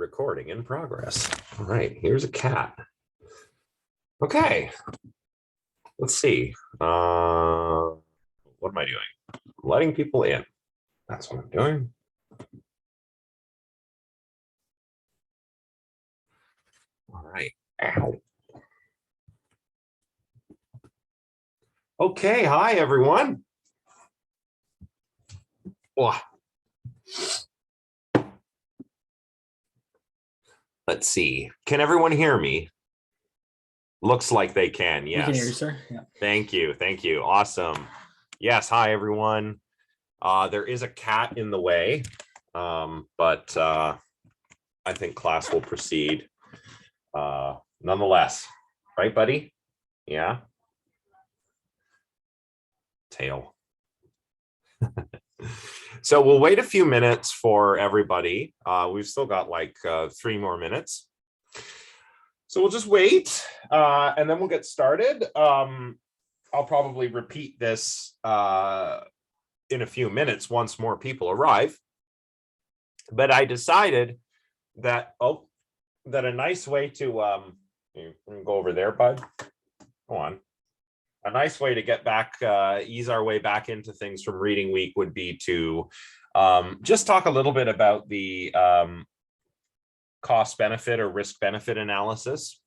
Recording in progress. All right, here's a cat. Okay, let's see. What am I doing? Letting people in. That's what I'm doing. All right. Ow. Okay, hi everyone. Oh. Let's see. Can everyone hear me? Looks like they can. Yes. We can hear you, sir. Yeah. Thank you. Thank you. Awesome. Yes. Hi, everyone. There is a cat in the way, but I think class will proceed nonetheless. Right, buddy? Yeah. Tail. So we'll wait a few minutes for everybody. We've still got like 3 more minutes. So we'll just wait and then we'll get started. I'll probably repeat this in a few minutes once more people arrive. But I decided that, that a nice way to, you can go over there, bud. Go on. A nice way to get back, ease our way back into things from reading week would be to just talk a little bit about the cost benefit or risk benefit analysis.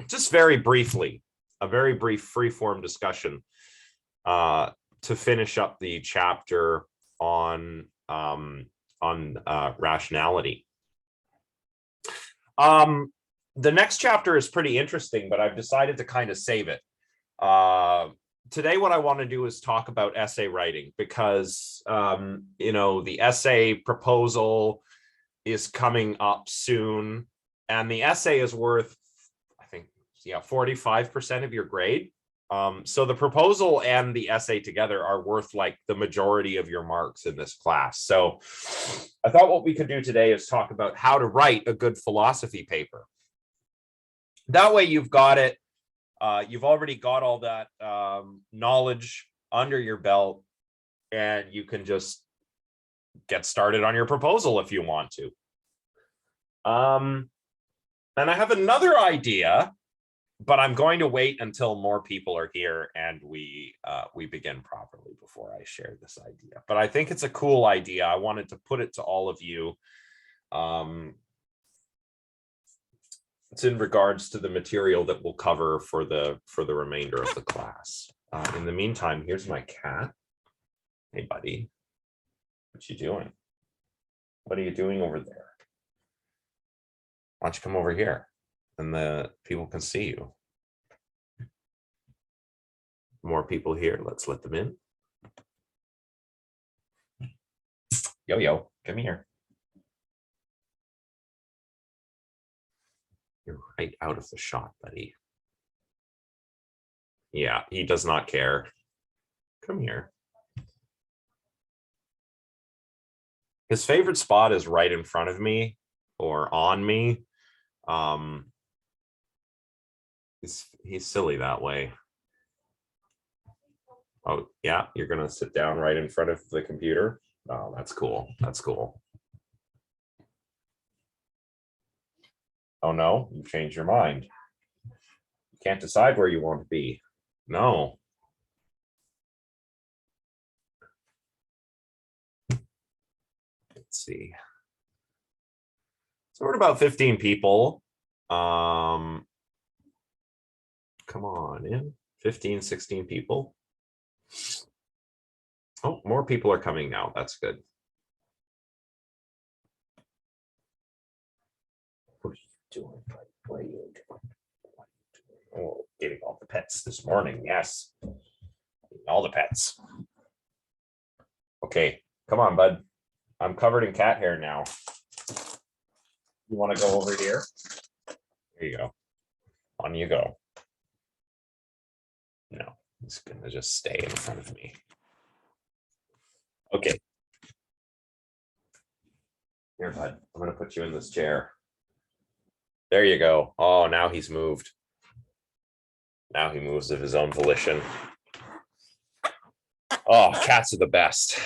Just very briefly, a very brief free form discussion to finish up the chapter on rationality. The next chapter is pretty interesting, but I've decided to kind of save it. Today, what I want to do is talk about essay writing because, you know, the essay proposal is coming up soon, and the essay is worth, I think, 45% of your grade. So the proposal and the essay together are worth like the majority of your marks in this class. So I thought what we could do today is talk about how to write a good philosophy paper. That way you've got it. You've already got all that knowledge under your belt, and you can just get started on your proposal if you want to. And I have another idea, but I'm going to wait until more people are here and we begin properly before I share this idea. But I think it's a cool idea. I wanted to put it to all of you. It's in regards to the material that we'll cover for the remainder of the class. In the meantime, here's my cat. Hey, buddy. What you doing? What are you doing over there? Why don't you come over here and the people can see you? More people here. Let's let them in. Yo, come here. You're right out of the shot, buddy. Yeah, he does not care. Come here. His favorite spot is right in front of me or on me. He's silly that way. Oh, yeah, you're going to sit down right in front of the computer. Oh, that's cool. That's cool. Oh, no, you changed your mind. You can't decide where you want to be. No. Let's see. So we're at about 15 people. Come on in. 15, 16 people. Oh, more people are coming now. That's good. What are you doing? What are you doing? Oh, getting all the pets this morning. Yes. All the pets. Okay, come on, bud. I'm covered in cat hair now. You want to go over here? Here you go. On you go. No, he's going to just stay in front of me. Okay. Here, bud. I'm going to put you in this chair. There you go. Oh, now he's moved. Now he moves of his own volition. Oh, cats are the best.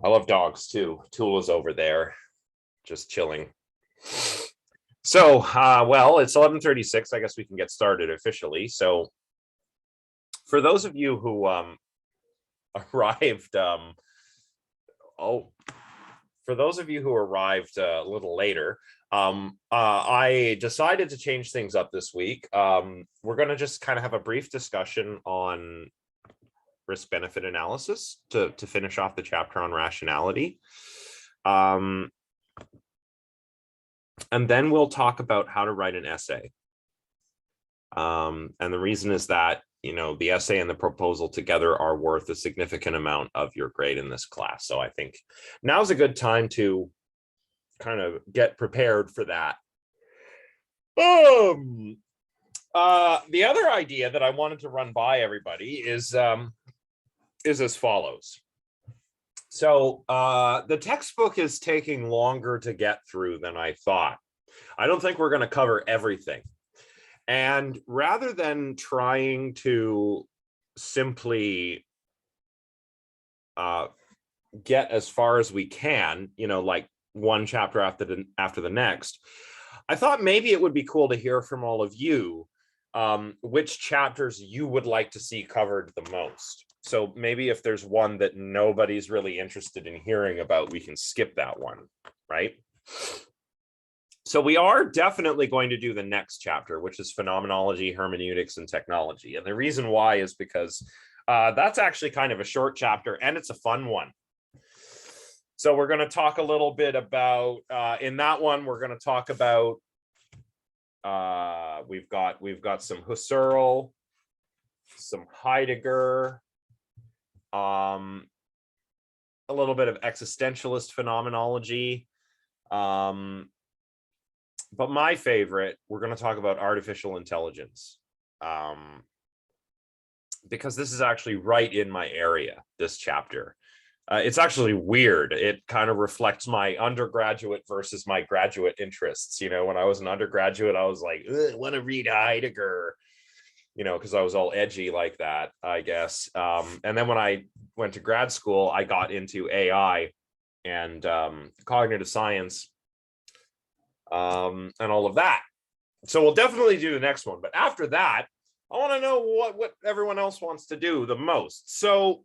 I love dogs too. Tool is over there, just chilling. So, well, it's 11:36. I guess we can get started officially. So, for those of you who arrived, oh, for those of you who arrived a little later, I decided to change things up this week. We're going to just kind of have a brief discussion on risk-benefit analysis to finish off the chapter on rationality. And then we'll talk about how to write an essay. And the reason is that, you know, the essay and the proposal together are worth a significant amount of your grade in this class. So I think now's a good time to kind of get prepared for that. The other idea that I wanted to run by everybody is as follows. So the textbook is taking longer to get through than I thought. I don't think we're going to cover everything. And rather than trying to simply get as far as we can, you know, like one chapter after the next, I thought maybe it would be cool to hear from all of you which chapters you would like to see covered the most. So maybe if there's one that nobody's really interested in hearing about, we can skip that one, right? So we are definitely going to do the next chapter, which is phenomenology, hermeneutics, and technology. And the reason why is because that's actually kind of a short chapter and it's a fun one. So we're going to talk a little bit about, in that one, we're going to talk about, we've got some Husserl, some Heidegger, a little bit of existentialist phenomenology. But my favorite, we're going to talk about artificial intelligence, because this is actually right in my area, this chapter. It's actually weird. It kind of reflects my undergraduate versus my graduate interests. You know, when I was an undergraduate, I was like, I want to read Heidegger, you know, because I was all edgy like that, I guess. And then when I went to grad school, I got into AI and cognitive science, and all of that. So we'll definitely do the next one. But after that, I want to know what everyone else wants to do the most. So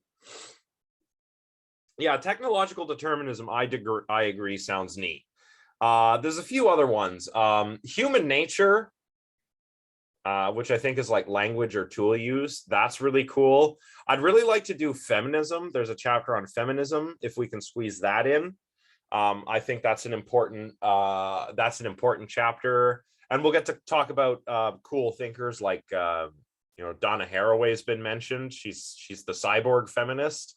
yeah, technological determinism, I agree, sounds neat. There's a few other ones. Human nature, which I think is like language or tool use. That's really cool. I'd really like to do feminism. There's a chapter on feminism, if we can squeeze that in. I think that's an important chapter, and we'll get to talk about cool thinkers like you know, Donna Haraway's been mentioned. She's the cyborg feminist.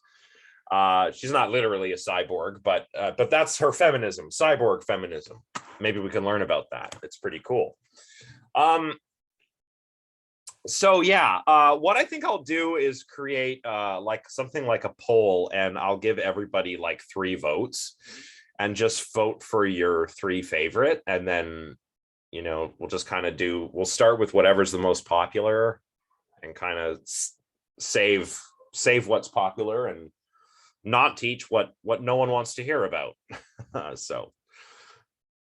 She's not literally a cyborg, but that's her feminism, cyborg feminism. Maybe we can learn about that. It's pretty cool. So yeah, what I think I'll do is create like something like a poll, and I'll give everybody like 3 votes. And just vote for your 3 favorite. And then, you know, we'll just kind of we'll start with whatever's the most popular and kind of save what's popular and not teach what no one wants to hear about. So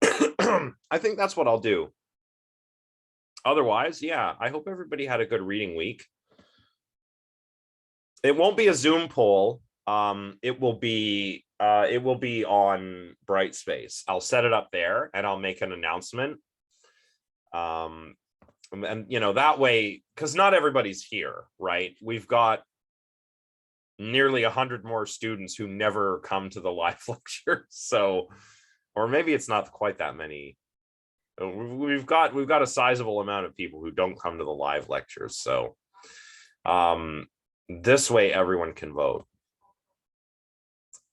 I think that's what I'll do. Otherwise, yeah, I hope everybody had a good reading week. It won't be a Zoom poll. It will be on Brightspace. I'll set it up there and I'll make an announcement. And you know, that way, because not everybody's here, right? We've got nearly 100 more students who never come to the live lecture. So, or maybe it's not quite that many. We've got a sizable amount of people who don't come to the live lectures. So this way everyone can vote.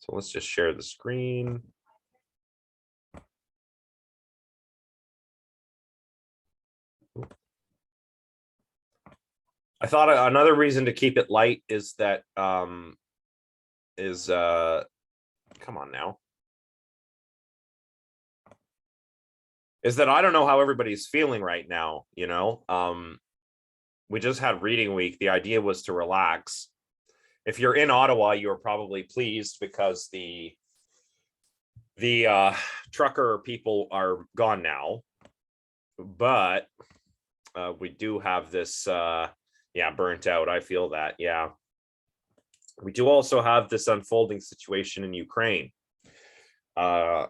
So let's just share the screen. I thought another reason to keep it light is that come on now. Is that I don't know how everybody's feeling right now, you know. We just had reading week. The idea was to relax. If you're in Ottawa, you're probably pleased because the trucker people are gone now. but we do have this, yeah, burnt out. I feel that, yeah. We do also have this unfolding situation in Ukraine,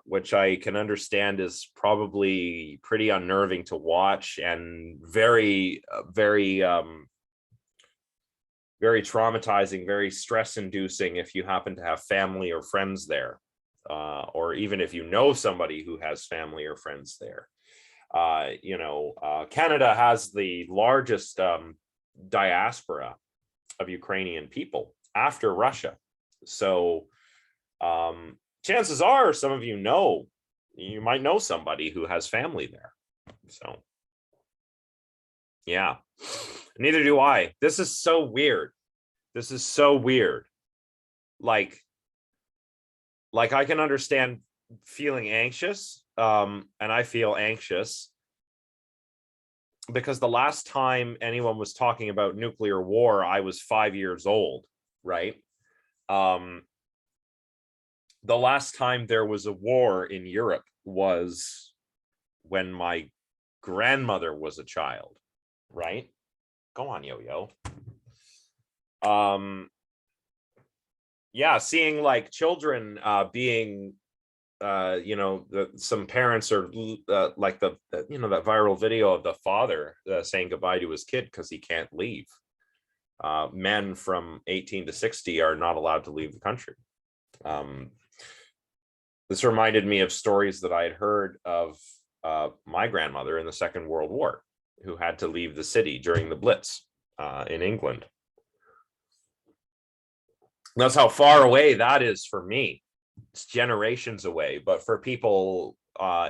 which I can understand is probably pretty unnerving to watch and very, very traumatizing, very stress-inducing if you happen to have family or friends there, or even if you know somebody who has family or friends there. Canada has the largest diaspora of Ukrainian people after Russia. So chances are some of you might know somebody who has family there. So yeah, neither do I. This is so weird. This is so weird. Like I can understand feeling anxious, and I feel anxious because the last time anyone was talking about nuclear war, I was 5 years old, right? The last time there was a war in Europe was when my grandmother was a child, right? Go on, yo-yo. Yeah, seeing like children being some parents are like that viral video of the father saying goodbye to his kid because he can't leave. Men from 18 to 60 are not allowed to leave the country. This reminded me of stories that I had heard of my grandmother in the Second World War, who had to leave the city during the Blitz in England. That's how far away that is for me. It's generations away, but for people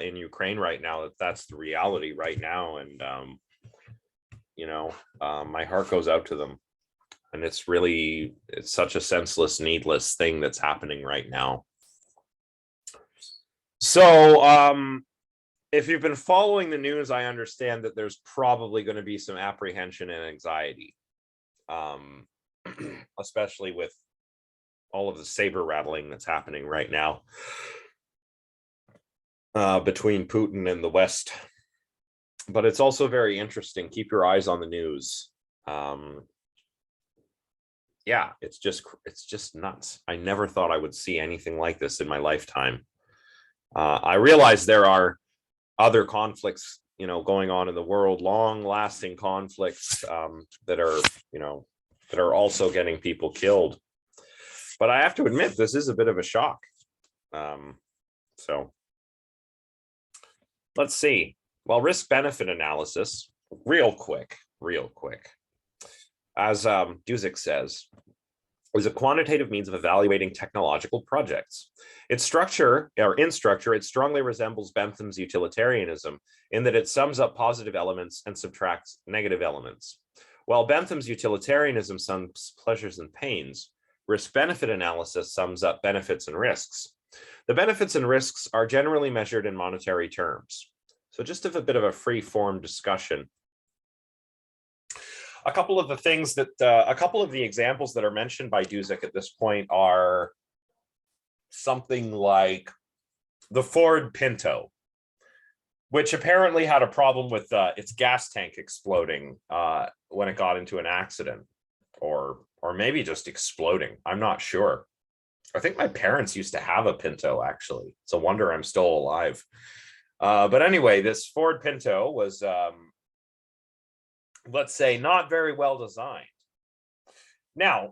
in Ukraine right now, that's the reality right now. And, my heart goes out to them. And it's such a senseless, needless thing that's happening right now. So if you've been following the news, I understand that there's probably going to be some apprehension and anxiety, especially with all of the saber rattling that's happening right now between Putin and the West. But it's also very interesting. Keep your eyes on the news. Yeah, it's just nuts. I never thought I would see anything like this in my lifetime. I realize there are other conflicts, going on in the world, long-lasting conflicts that are also getting people killed. But I have to admit, this is a bit of a shock. So let's see. Well, risk-benefit analysis, real quick. As Duzic says, is a quantitative means of evaluating technological projects. In structure, it strongly resembles Bentham's utilitarianism in that it sums up positive elements and subtracts negative elements. While Bentham's utilitarianism sums pleasures and pains, risk-benefit analysis sums up benefits and risks. The benefits and risks are generally measured in monetary terms. So just a bit of a free-form discussion. A couple of the examples that are mentioned by Duzic at this point are something like the Ford Pinto, which apparently had a problem with its gas tank exploding when it got into an accident, or maybe just exploding. I'm not sure. I think my parents used to have a Pinto, actually. It's a wonder I'm still alive. But anyway, this Ford Pinto was, let's say, not very well designed. Now,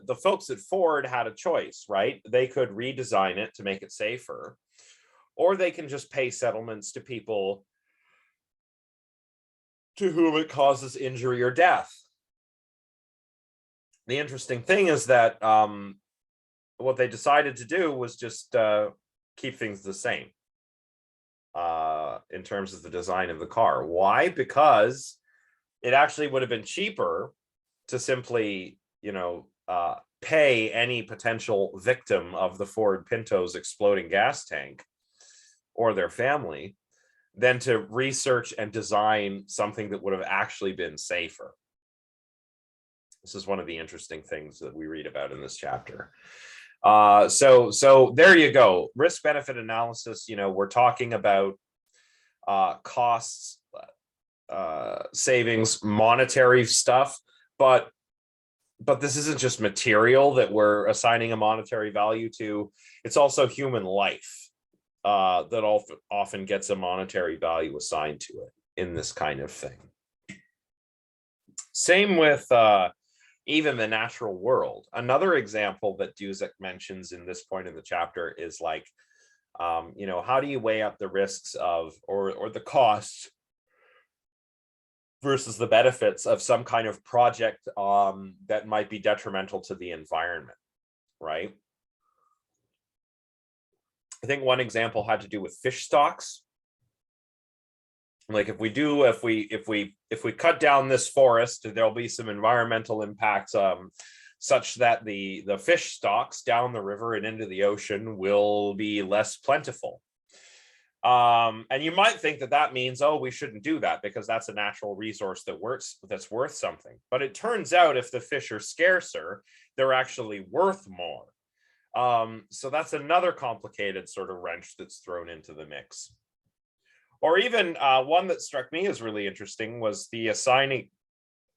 the folks at Ford had a choice, right? They could redesign it to make it safer, or they can just pay settlements to people to whom it causes injury or death. The interesting thing is that what they decided to do was just keep things the same in terms of the design of the car. Why? Because it actually would have been cheaper to simply, pay any potential victim of the Ford Pinto's exploding gas tank or their family than to research and design something that would have actually been safer. This is one of the interesting things that we read about in this chapter. So there you go. Risk benefit analysis. We're talking about costs savings, monetary stuff, but this isn't just material that we're assigning a monetary value to. It's also human life that often gets a monetary value assigned to it in this kind of thing. Same with even the natural world. Another example that Duzek mentions in this point in the chapter is like, you know, how do you weigh up the risks of or the costs versus the benefits of some kind of project that might be detrimental to the environment, right? I think one example had to do with fish stocks. Like if we cut down this forest, there'll be some environmental impacts such that the fish stocks down the river and into the ocean will be less plentiful. And you might think that that means, oh, we shouldn't do that because that's a natural resource that's worth something. But it turns out if the fish are scarcer, they're actually worth more. So that's another complicated sort of wrench that's thrown into the mix. Or even one that struck me as really interesting was the assigning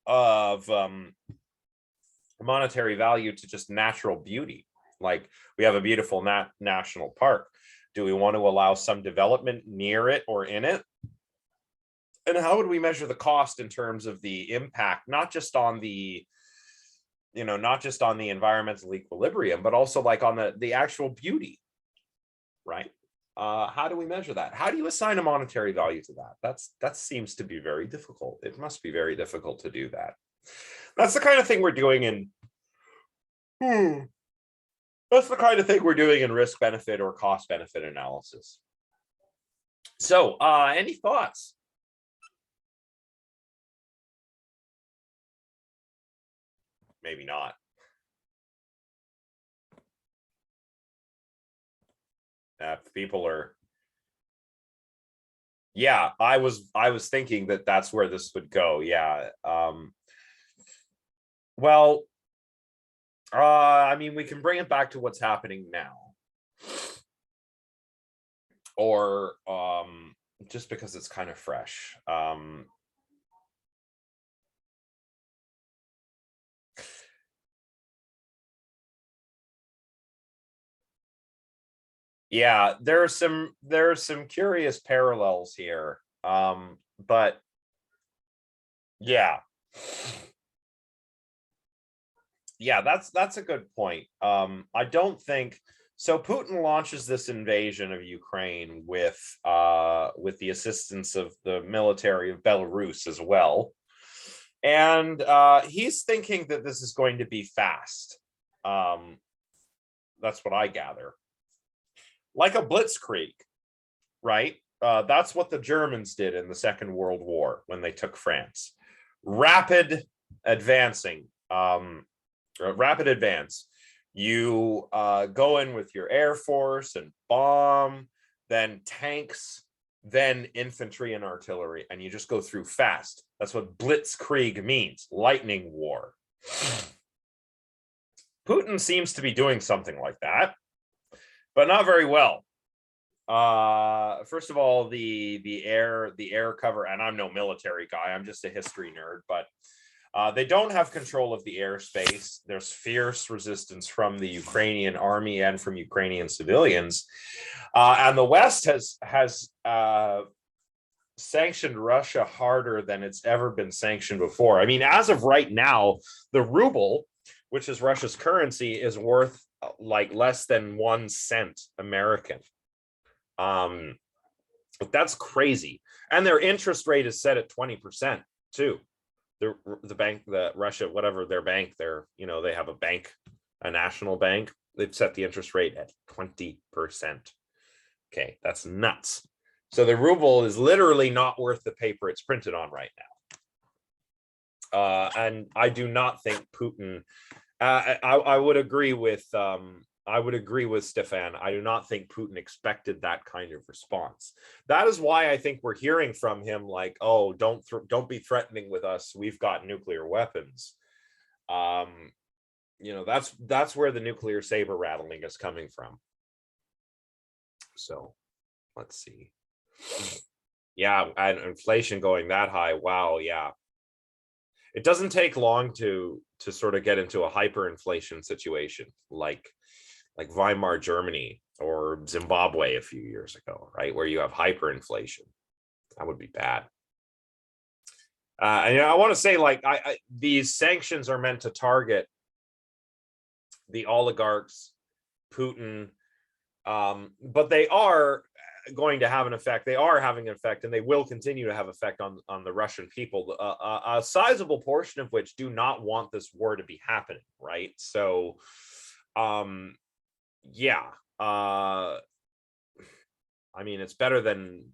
of monetary value to just natural beauty. Like we have a beautiful national park. Do we want to allow some development near it or in it? And how would we measure the cost in terms of the impact, not just on the, you know, not just on the environmental equilibrium, but also like on the actual beauty, right? How do we measure that? How do you assign a monetary value to that? That seems to be very difficult. It must be very difficult to do that. That's the kind of thing we're doing in That's the kind of thing we're doing in risk benefit or cost benefit analysis. So any thoughts? Maybe not. People are. Yeah, I was thinking that that's where this would go. Yeah. Well, I mean, we can bring it back to what's happening now. Or just because it's kind of fresh. Yeah, there are some curious parallels here. But yeah. Yeah, that's a good point. I don't think so. Putin launches this invasion of Ukraine with the assistance of the military of Belarus as well. And he's thinking that this is going to be fast. That's what I gather. Like a blitzkrieg, right? That's what the Germans did in the Second World War when they took France. Rapid advancing, rapid advance. You go in with your air force and bomb, then tanks, then infantry and artillery, and you just go through fast. That's what blitzkrieg means, lightning war. Putin seems to be doing something like that, but not very well. First of all, the air cover, and I'm no military guy, I'm just a history nerd, but they don't have control of the airspace. There's fierce resistance from the Ukrainian army and from Ukrainian civilians, and the West has sanctioned Russia harder than it's ever been sanctioned before. I mean, as of right now, the ruble, which is Russia's currency, is worth like less than 1 cent American. That's crazy, and their interest rate is set at 20% too. The bank, the Russia, whatever their bank, they have a bank, a national bank. They've set the interest rate at 20%. Okay, that's nuts. So the ruble is literally not worth the paper it's printed on right now. And I do not think Putin. I would agree with. I would agree with Stefan. I do not think Putin expected that kind of response. That is why I think we're hearing from him like, "Oh, don't be threatening with us. We've got nuclear weapons." That's where the nuclear saber rattling is coming from. So, let's see. Yeah, and inflation going that high. Wow, yeah. It doesn't take long to sort of get into a hyperinflation situation like Weimar Germany or Zimbabwe a few years ago, right? Where you have hyperinflation. That would be bad. And I want to say, like, these sanctions are meant to target the oligarchs, Putin, but they are going to have an effect. They are having an effect, and they will continue to have effect on the Russian people, a sizable portion of which do not want this war to be happening, right? So, yeah, I mean, it's better than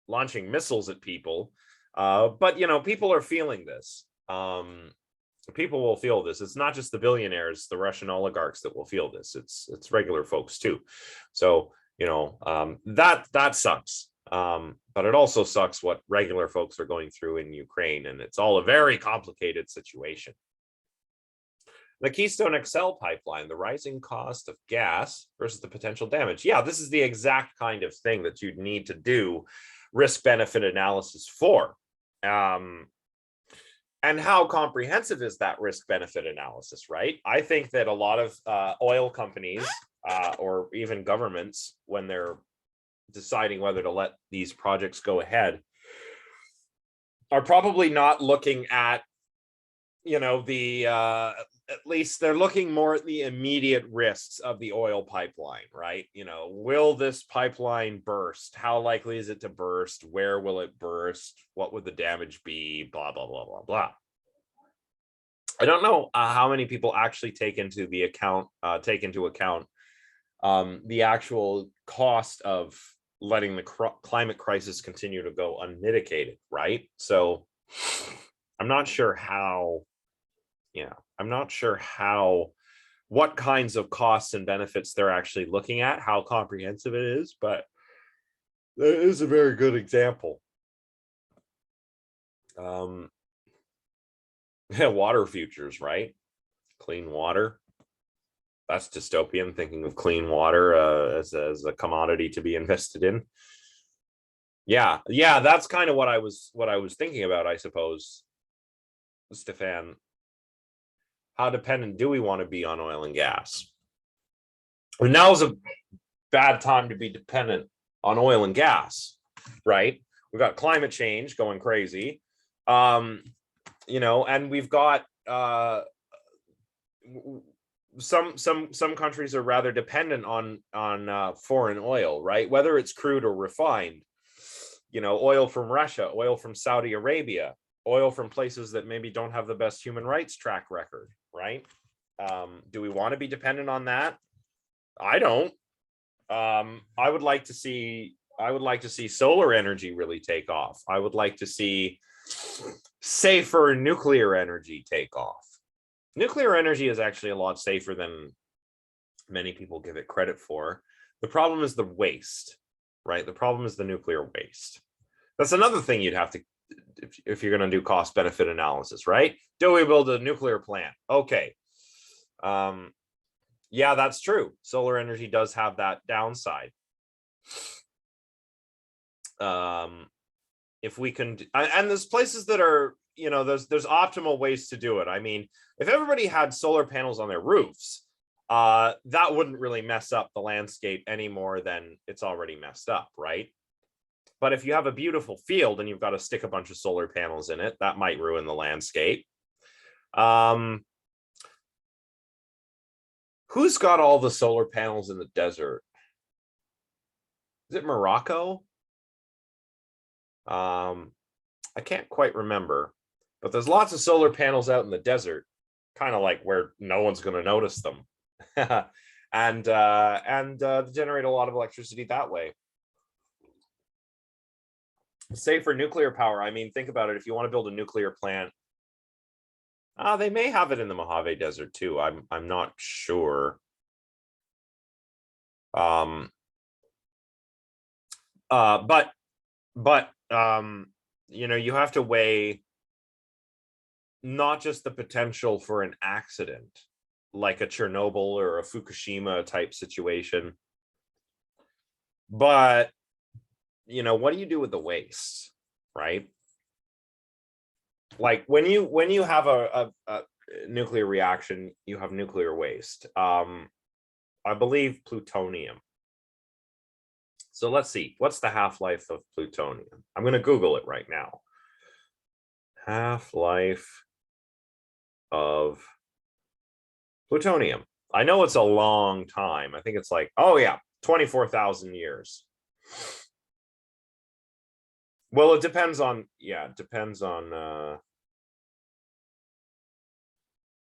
launching missiles at people, but people are feeling this. People will feel this. It's not just the billionaires, the Russian oligarchs that will feel this. It's regular folks too. So that sucks. But it also sucks what regular folks are going through in Ukraine, and it's all a very complicated situation. The Keystone XL pipeline, the rising cost of gas versus the potential damage. Yeah, this is the exact kind of thing that you'd need to do risk-benefit analysis for. And how comprehensive is that risk-benefit analysis, right? I think that a lot of oil companies or even governments, when they're deciding whether to let these projects go ahead, are probably not looking at, at least they're looking more at the immediate risks of the oil pipeline, right? Will this pipeline burst? How likely is it to burst? Where will it burst? What would the damage be? Blah, blah, blah, blah, blah. I don't know how many people actually take into account the actual cost of letting the climate crisis continue to go unmitigated, right? So I'm not sure how, what kinds of costs and benefits they're actually looking at, how comprehensive it is, but it is a very good example. Water futures, right? Clean water. That's dystopian, thinking of clean water as a commodity to be invested in. Yeah, that's kind of what I was thinking about, I suppose, Stefan. How dependent do we want to be on oil and gas? And now is a bad time to be dependent on oil and gas, right? We've got climate change going crazy, and we've got some countries are rather dependent on foreign oil, right? Whether it's crude or refined, oil from Russia, oil from Saudi Arabia, oil from places that maybe don't have the best human rights track record, right? Do we want to be dependent on that? I don't. I would like to see solar energy really take off. I would like to see safer nuclear energy take off. Nuclear energy is actually a lot safer than many people give it credit for. The problem is the waste, right? The problem is the nuclear waste. That's another thing you'd have to, if you're going to do cost benefit analysis, right? Do we build a nuclear plant? Okay. Yeah, that's true. Solar energy does have that downside. If we can, and there's places that are, there's optimal ways to do it. I mean, if everybody had solar panels on their roofs, that wouldn't really mess up the landscape any more than it's already messed up, right? But if you have a beautiful field and you've got to stick a bunch of solar panels in it, that might ruin the landscape. Who's got all the solar panels in the desert? Is it Morocco? I can't quite remember, but there's lots of solar panels out in the desert, kind of like where no one's going to notice them, and generate a lot of electricity that way. Safer nuclear power. I mean, think about it. If you want to build a nuclear plant, they may have it in the Mojave Desert too. I'm not sure. But you have to weigh not just the potential for an accident, like a Chernobyl or a Fukushima type situation, but what do you do with the waste, right? Like when you have a nuclear reaction, you have nuclear waste. I believe plutonium. So let's see, what's the half-life of plutonium? I'm going to Google it right now. Half-life of plutonium. I know it's a long time. I think it's like, oh yeah, 24,000 years. Well, it depends on,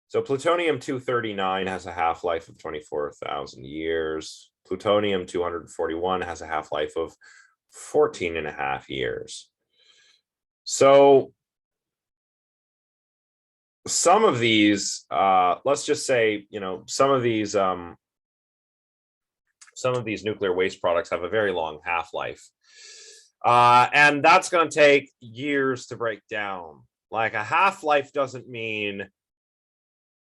so plutonium-239 has a half-life of 24,000 years. Plutonium-241 has a half-life of 14.5 years. So some of these, let's just say, some of these nuclear waste products have a very long half-life. And that's going to take years to break down. Like a half-life doesn't mean,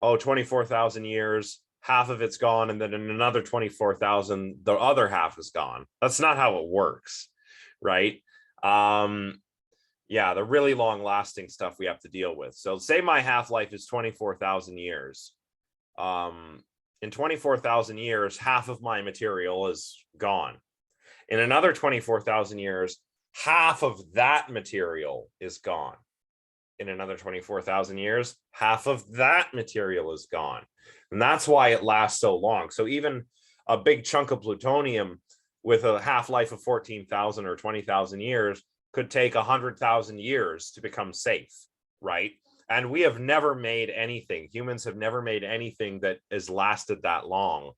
24,000 years, half of it's gone, and then in another 24,000, the other half is gone. That's not how it works, right? Yeah, the really long lasting stuff we have to deal with. So say my half-life is 24,000 years. In 24,000 years, half of my material is gone. In another 24,000 years, half of that material is gone. In another 24,000 years, half of that material is gone. And that's why it lasts so long. So even a big chunk of plutonium with a half-life of 14,000 or 20,000 years could take 100,000 years to become safe, right? And we have never made anything. Humans have never made anything that has lasted that long.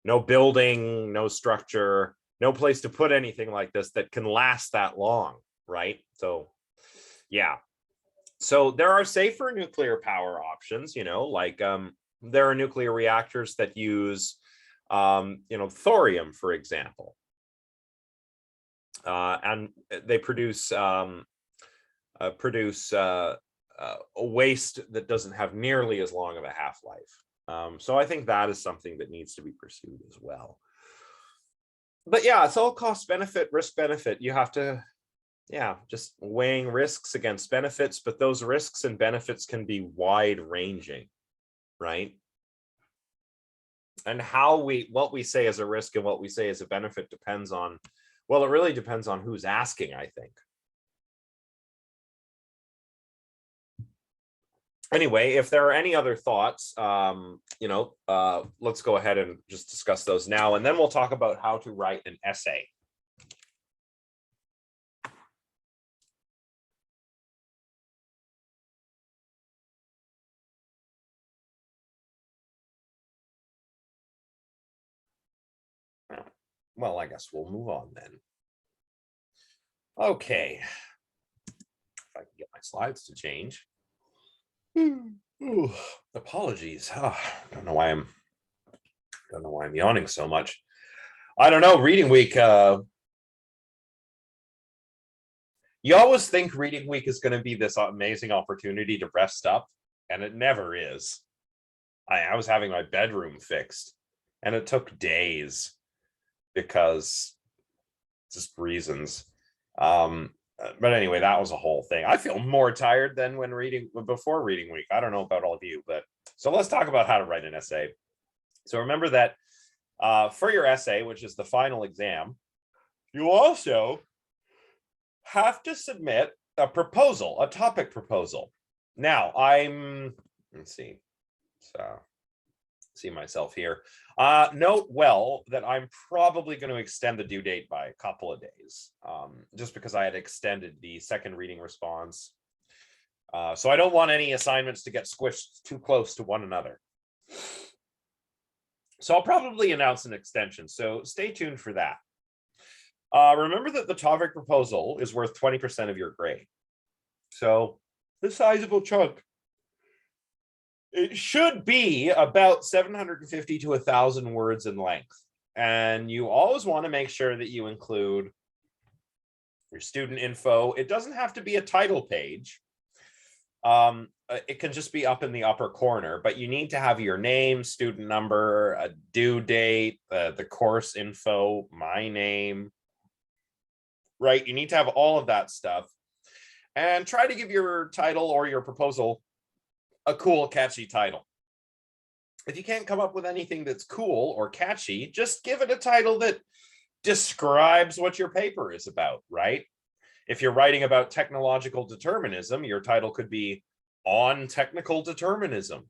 No building, no structure, no place to put anything like this that can last that long, right? So, yeah. So there are safer nuclear power options, like there are nuclear reactors that use, thorium, for example. And they produce a waste that doesn't have nearly as long of a half-life. So I think that is something that needs to be pursued as well. But yeah, it's all cost benefit, risk benefit. You have to, just weighing risks against benefits, but those risks and benefits can be wide ranging, right? And what we say as a risk and what we say as a benefit depends on, well, it really depends on who's asking, I think. Anyway, if there are any other thoughts, let's go ahead and just discuss those now, and then we'll talk about how to write an essay. Well, I guess we'll move on then. Okay. If I can get my slides to change. Ooh, apologies. Don't know why I'm yawning so much. I don't know. Reading week. You always think reading week is going to be this amazing opportunity to rest up, and it never is. I was having my bedroom fixed, and it took days because just reasons. But anyway, that was a whole thing. I feel more tired than before reading week. I don't know about all of you, but so let's talk about how to write an essay. So remember that for your essay, which is the final exam, you also have to submit a proposal, a topic proposal. Now let's see. So see myself here. Note well that I'm probably going to extend the due date by a couple of days, just because I had extended the second reading response. So I don't want any assignments to get squished too close to one another. So I'll probably announce an extension, so stay tuned for that. Remember that the topic proposal is worth 20% of your grade. So the sizable chunk. It should be about 750 to 1,000 words in length. And you always want to make sure that you include your student info. It doesn't have to be a title page. It can just be up in the upper corner, but you need to have your name, student number, a due date, the course info, my name, right? You need to have all of that stuff, and try to give your title or your proposal a cool, catchy title. If you can't come up with anything that's cool or catchy, just give it a title that describes what your paper is about, right? If you're writing about technological determinism, your title could be On Technical Determinism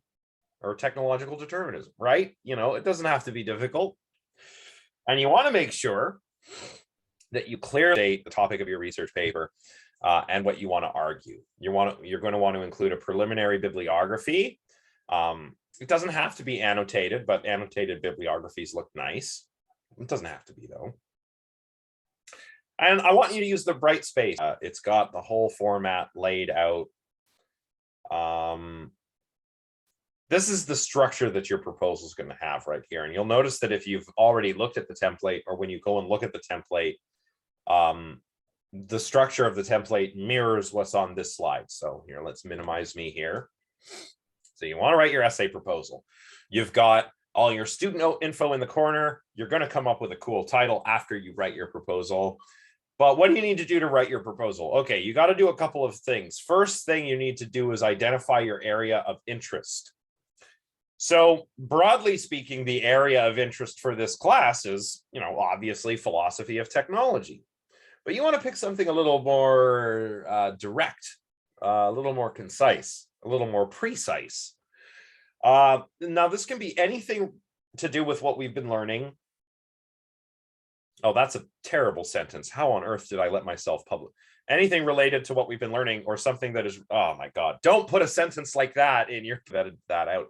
or Technological Determinism, right? You know, it doesn't have to be difficult. And you want to make sure that you clearly state the topic of your research paper and what you want to argue. You're going to want to include a preliminary bibliography. It doesn't have to be annotated, but annotated bibliographies look nice. It doesn't have to be, though. And I want you to use the bright space. It's got the whole format laid out. This is the structure that your proposal is going to have right here. And you'll notice that if you've already looked at the template, or when you go and look at the template, the structure of the template mirrors what's on this slide. So here, let's minimize me here. So you want to write your essay proposal. You've got all your student info in the corner. You're going to come up with a cool title after you write your proposal. But what do you need to do to write your proposal? Okay, you got to do a couple of things. First thing you need to do is identify your area of interest. So broadly speaking, the area of interest for this class is, obviously philosophy of technology. But you want to pick something a little more direct, a little more concise, a little more precise. Now, this can be anything to do with what we've been learning. Oh, that's a terrible sentence. How on earth did I let myself publish? Anything related to what we've been learning, or something that is, oh my God, don't put a sentence like that in your, vetted that out.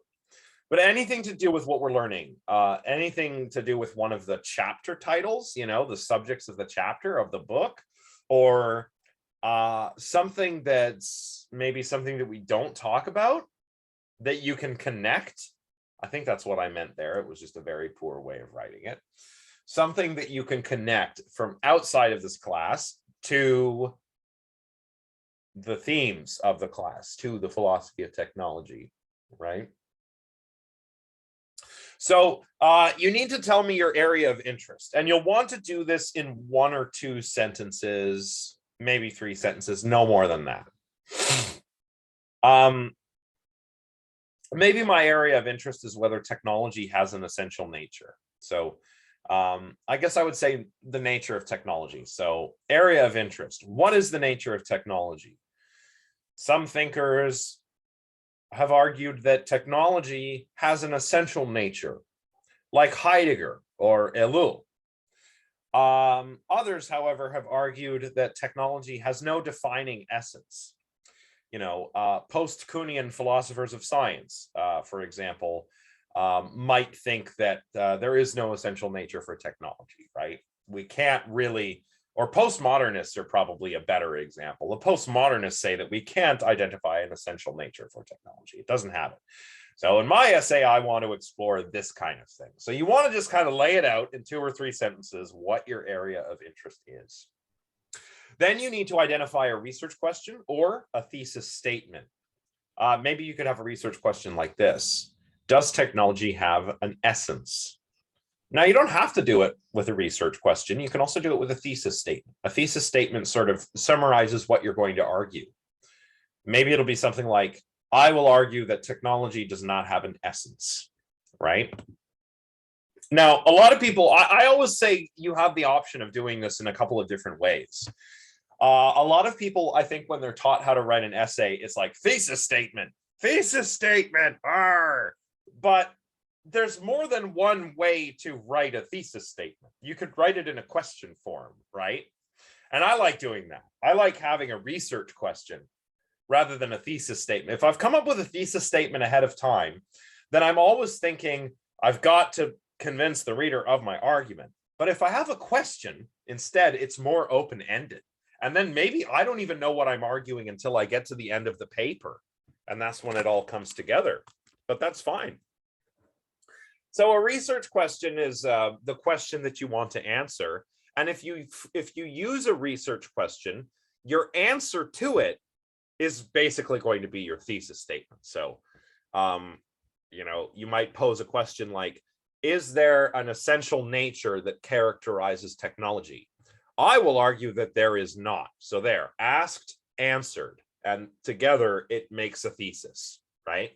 But anything to do with what we're learning, anything to do with one of the chapter titles, the subjects of the chapter of the book, or something that's maybe something that we don't talk about that you can connect. I think that's what I meant there. It was just a very poor way of writing it. Something that you can connect from outside of this class to the themes of the class, to the philosophy of technology, right? So you need to tell me your area of interest, and you'll want to do this in 1 or 2 sentences, maybe 3 sentences, no more than that. Maybe my area of interest is whether technology has an essential nature. So I guess I would say the nature of technology. So area of interest, what is the nature of technology? Some thinkers have argued that technology has an essential nature, like Heidegger or Ellul. Others, however, have argued that technology has no defining essence. Post-Kuhnian philosophers of science, for example, might think that there is no essential nature for technology, right? We can't really, or postmodernists are probably a better example. The postmodernists say that we can't identify an essential nature for technology. It doesn't have it. So in my essay, I want to explore this kind of thing. So you want to just kind of lay it out in 2 or 3 sentences what your area of interest is. Then you need to identify a research question or a thesis statement. Maybe you could have a research question like this. Does technology have an essence? Now, you don't have to do it with a research question. You can also do it with a thesis statement. A thesis statement sort of summarizes what you're going to argue. Maybe it'll be something like, I will argue that technology does not have an essence, right? Now, a lot of people, I always say you have the option of doing this in a couple of different ways. A lot of people, I think, when they're taught how to write an essay, it's like thesis statement, arr. But there's more than one way to write a thesis statement. You could write it in a question form, right? And I like doing that. I like having a research question rather than a thesis statement. If I've come up with a thesis statement ahead of time, then I'm always thinking I've got to convince the reader of my argument. But if I have a question, instead, it's more open-ended. And then maybe I don't even know what I'm arguing until I get to the end of the paper. And that's when it all comes together. But that's fine. So a research question is the question that you want to answer. And if you use a research question, your answer to it is basically going to be your thesis statement. So, you might pose a question like, is there an essential nature that characterizes technology? I will argue that there is not. So there, asked, answered, and together it makes a thesis, right?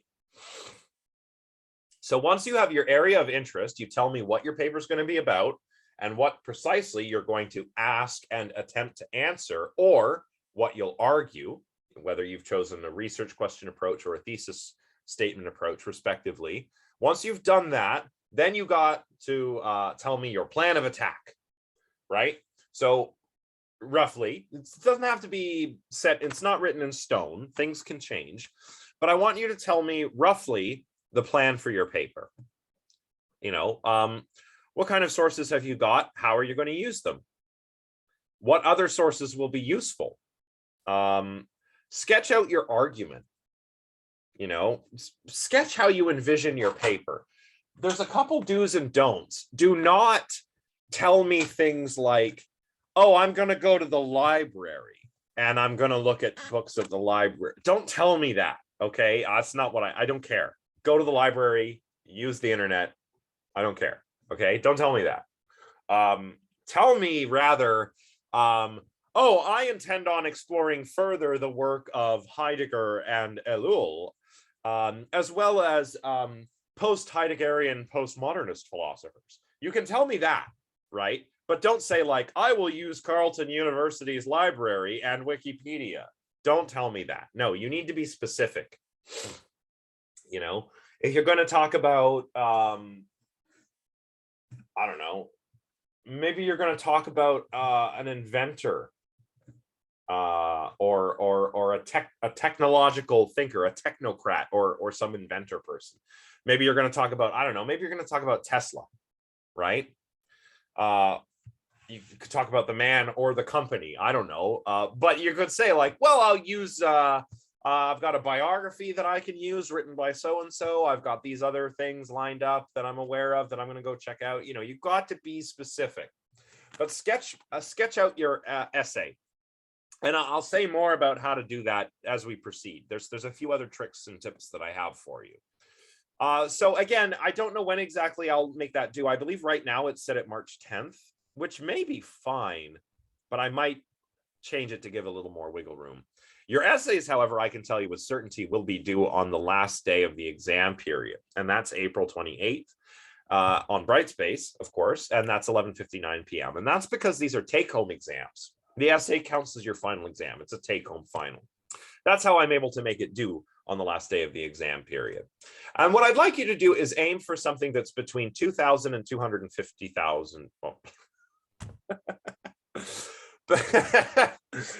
So once you have your area of interest, you tell me what your paper is going to be about and what precisely you're going to ask and attempt to answer, or what you'll argue, whether you've chosen a research question approach or a thesis statement approach, respectively. Once you've done that, then you got to tell me your plan of attack, right? So roughly, it doesn't have to be set, it's not written in stone, things can change, but I want you to tell me roughly the plan for your paper. You know, what kind of sources have you got? How are you going to use them? What other sources will be useful? Sketch out your argument. You know, sketch how you envision your paper. There's a couple do's and don'ts. Do not tell me things like, oh, I'm going to go to the library and I'm going to look at books at the library. Don't tell me that. Okay. That's not what I don't care. Go to the library, use the internet. I don't care. Okay. Don't tell me that. Tell me rather, oh, I intend on exploring further the work of Heidegger and Ellul, as well as post-Heideggerian postmodernist philosophers. You can tell me that, right? But don't say like, I will use Carleton University's library and Wikipedia. Don't tell me that. No, you need to be specific. You know, if you're going to talk about, I don't know, maybe you're going to talk about an inventor or a technological thinker, a technocrat, or some inventor person. Maybe you're going to talk about, I don't know, maybe you're going to talk about Tesla, right? You could talk about the man or the company, I don't know, but you could say like, well, I'll use I've got a biography that I can use written by so-and-so. I've got these other things lined up that I'm aware of that I'm going to go check out. You know, you've got to be specific, but sketch out your essay. And I'll say more about how to do that as we proceed. There's a few other tricks and tips that I have for you. So again, I don't know when exactly I'll make that due. I believe right now it's set at March 10th, which may be fine, but I might change it to give a little more wiggle room. Your essays, however, I can tell you with certainty will be due on the last day of the exam period, and that's April 28th on Brightspace, of course, and that's 11:59 p.m. And that's because these are take-home exams. The essay counts as your final exam. It's a take-home final. That's how I'm able to make it due on the last day of the exam period. And what I'd like you to do is aim for something that's between 2,000 and 250,000. Oh.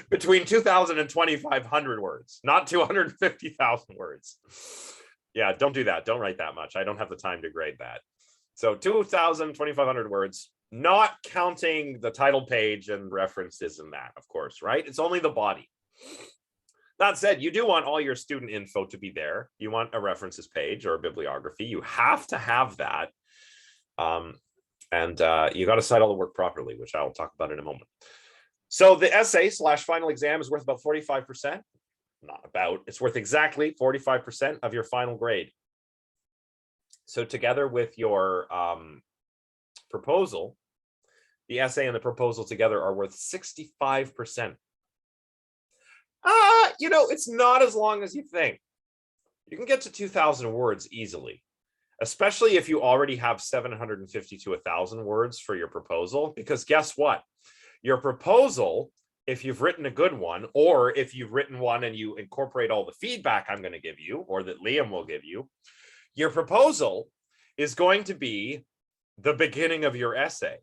Between 2,000 and 2,500 words, not 250,000 words. Yeah, don't do that. Don't write that much. I don't have the time to grade that. So 2,000, 2,500 words, not counting the title page and references in that, of course, right? It's only the body. That said, you do want all your student info to be there. You want a references page or a bibliography. You have to have that. And you got to cite all the work properly, which I'll talk about in a moment. So the essay / final exam is worth about 45%. Not about, it's worth exactly 45% of your final grade. So together with your proposal, the essay and the proposal together are worth 65%. You know, it's not as long as you think. You can get to 2,000 words easily, especially if you already have 750 to 1,000 words for your proposal, because guess what? Your proposal, if you've written a good one, or if you've written one and you incorporate all the feedback I'm going to give you, or that Liam will give you, your proposal is going to be the beginning of your essay.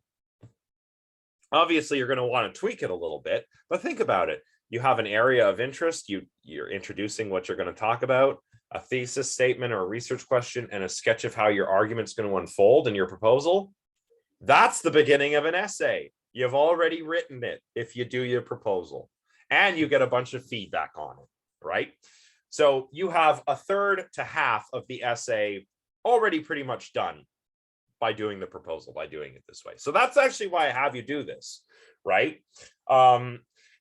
Obviously, you're going to want to tweak it a little bit, but think about it. You have an area of interest, you're introducing what you're going to talk about, a thesis statement or a research question, and a sketch of how your argument's going to unfold in your proposal. That's the beginning of an essay. You've already written it if you do your proposal, and you get a bunch of feedback on it, right? So you have a third to half of the essay already pretty much done by doing the proposal, by doing it this way. So that's actually why I have you do this, right?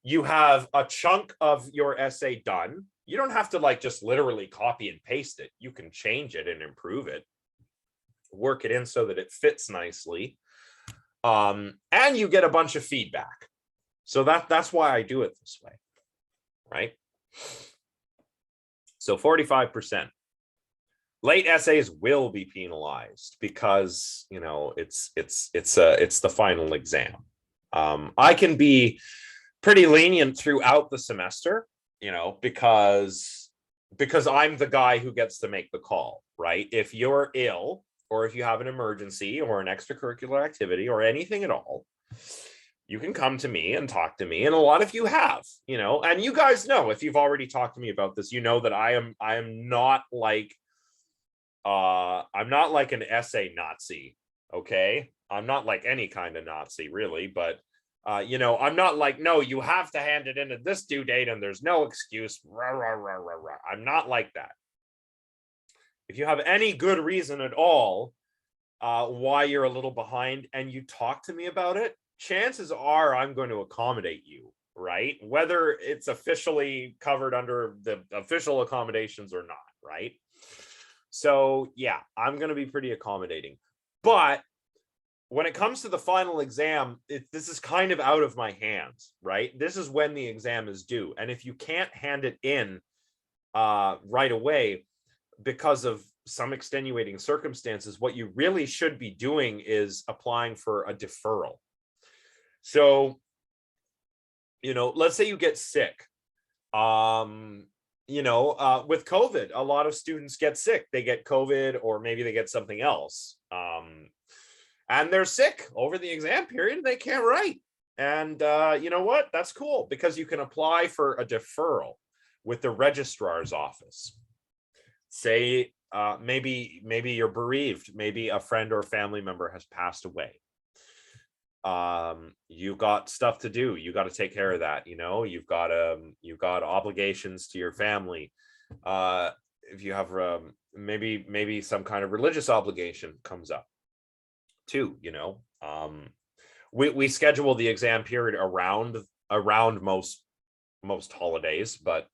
You have a chunk of your essay done. You don't have to like just literally copy and paste it. You can change it and improve it, work it in so that it fits nicely. And you get a bunch of feedback. So that's why I do it this way, right? So 45%. Late essays will be penalized because, you know, it's the final exam. I can be pretty lenient throughout the semester, you know, because I'm the guy who gets to make the call, right? If you're ill, or if you have an emergency or an extracurricular activity or anything at all, you can come to me and talk to me. And a lot of you have, you know, and you guys know, if you've already talked to me about this, you know that I am not like, I'm not like an essay Nazi. Okay. I'm not like any kind of Nazi really, but you know, I'm not like, no, you have to hand it in at this due date and there's no excuse. Rah, rah, rah, rah, rah. I'm not like that. If you have any good reason at all why you're a little behind and you talk to me about it, chances are I'm going to accommodate you, right? Whether it's officially covered under the official accommodations or not, right? So yeah, I'm going to be pretty accommodating. But when it comes to the final exam, this is kind of out of my hands, right? This is when the exam is due. And if you can't hand it in right away because of some extenuating circumstances, what you really should be doing is applying for a deferral. So, you know, let's say you get sick. You know, with COVID, a lot of students get sick. They get COVID, or maybe they get something else. And they're sick over the exam period and they can't write. And you know what? That's cool, because you can apply for a deferral with the registrar's office. Say maybe you're bereaved, maybe a friend or family member has passed away. You got stuff to do, you got to take care of that, you know, you've got obligations to your family. If you have maybe some kind of religious obligation comes up too, you know. We schedule the exam period around most holidays, but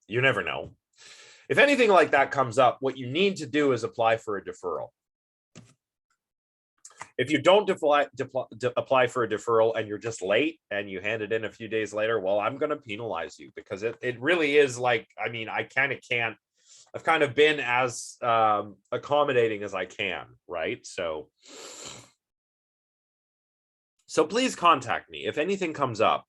you never know. If anything like that comes up, what you need to do is apply for a deferral. If you don't apply for a deferral and you're just late and you hand it in a few days later, well, I'm going to penalize you, because it really is like, I mean, I've kind of been as accommodating as I can, right? So please contact me if anything comes up.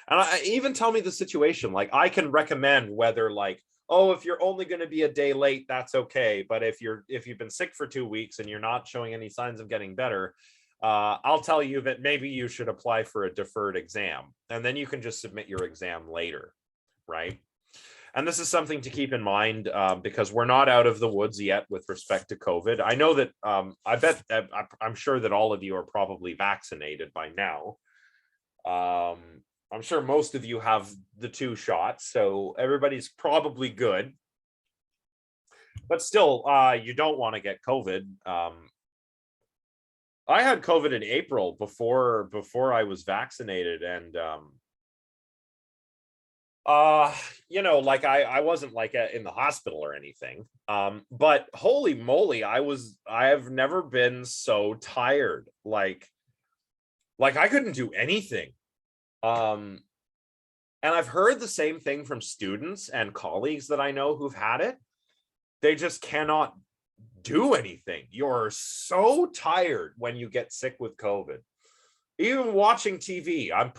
And even tell me the situation. Like, I can recommend whether, like, oh, if you're only going to be a day late, that's okay. But if you've been sick for 2 weeks and you're not showing any signs of getting better, I'll tell you that maybe you should apply for a deferred exam, and then you can just submit your exam later, right? And this is something to keep in mind, because we're not out of the woods yet with respect to COVID. I know that I'm sure that all of you are probably vaccinated by now. I'm sure most of you have the 2 shots, so everybody's probably good. But still, you don't want to get COVID. I had COVID in April before I was vaccinated, and you know, like I wasn't like in the hospital or anything. But holy moly, I have never been so tired. Like I couldn't do anything. And I've heard the same thing from students and colleagues that I know who've had it. They just cannot do anything. You're so tired when you get sick with COVID. Even watching TV, I'm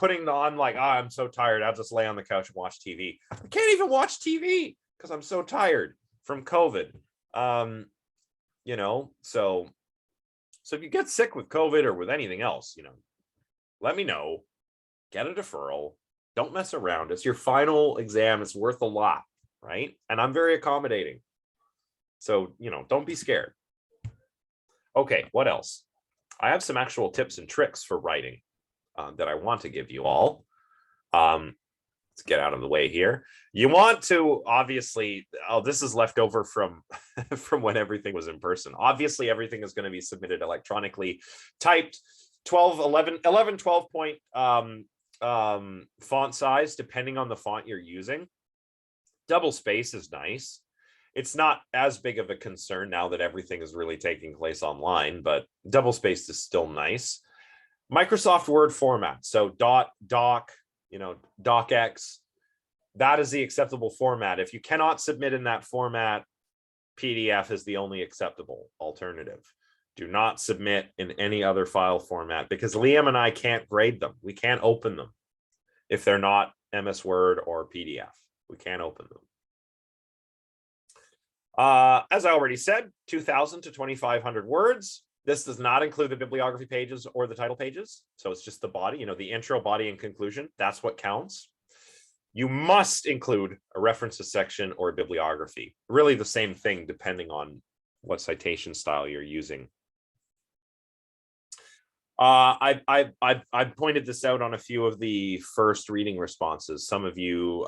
like, oh, I'm so tired, I'll just lay on the couch and watch TV. I can't even watch TV because I'm so tired from COVID. You know, so if you get sick with COVID or with anything else, you know, let me know. Get a deferral. Don't mess around. It's your final exam. It's worth a lot, right? And I'm very accommodating. So, you know, don't be scared. Okay, what else? I have some actual tips and tricks for writing that I want to give you all. Let's get out of the way here. You want to obviously, this is left over from when everything was in person. Obviously, everything is going to be submitted electronically, typed 12 point font size, depending on the font you're using. Double space is nice. It's not as big of a concern now that everything is really taking place online, but double spaced is still nice. Microsoft Word format, so dot, doc, docx. That is the acceptable format. If you cannot submit in that format, PDF is the only acceptable alternative. Do not submit in any other file format, because Liam and I can't grade them. We can't open them if they're not MS Word or PDF. We can't open them. As I already said, 2,000 to 2,500 words. This does not include the bibliography pages or the title pages. So it's just the body, the intro, body, and conclusion. That's what counts. You must include a references section or a bibliography. Really the same thing, depending on what citation style you're using. I pointed this out on a few of the first reading responses. Some of you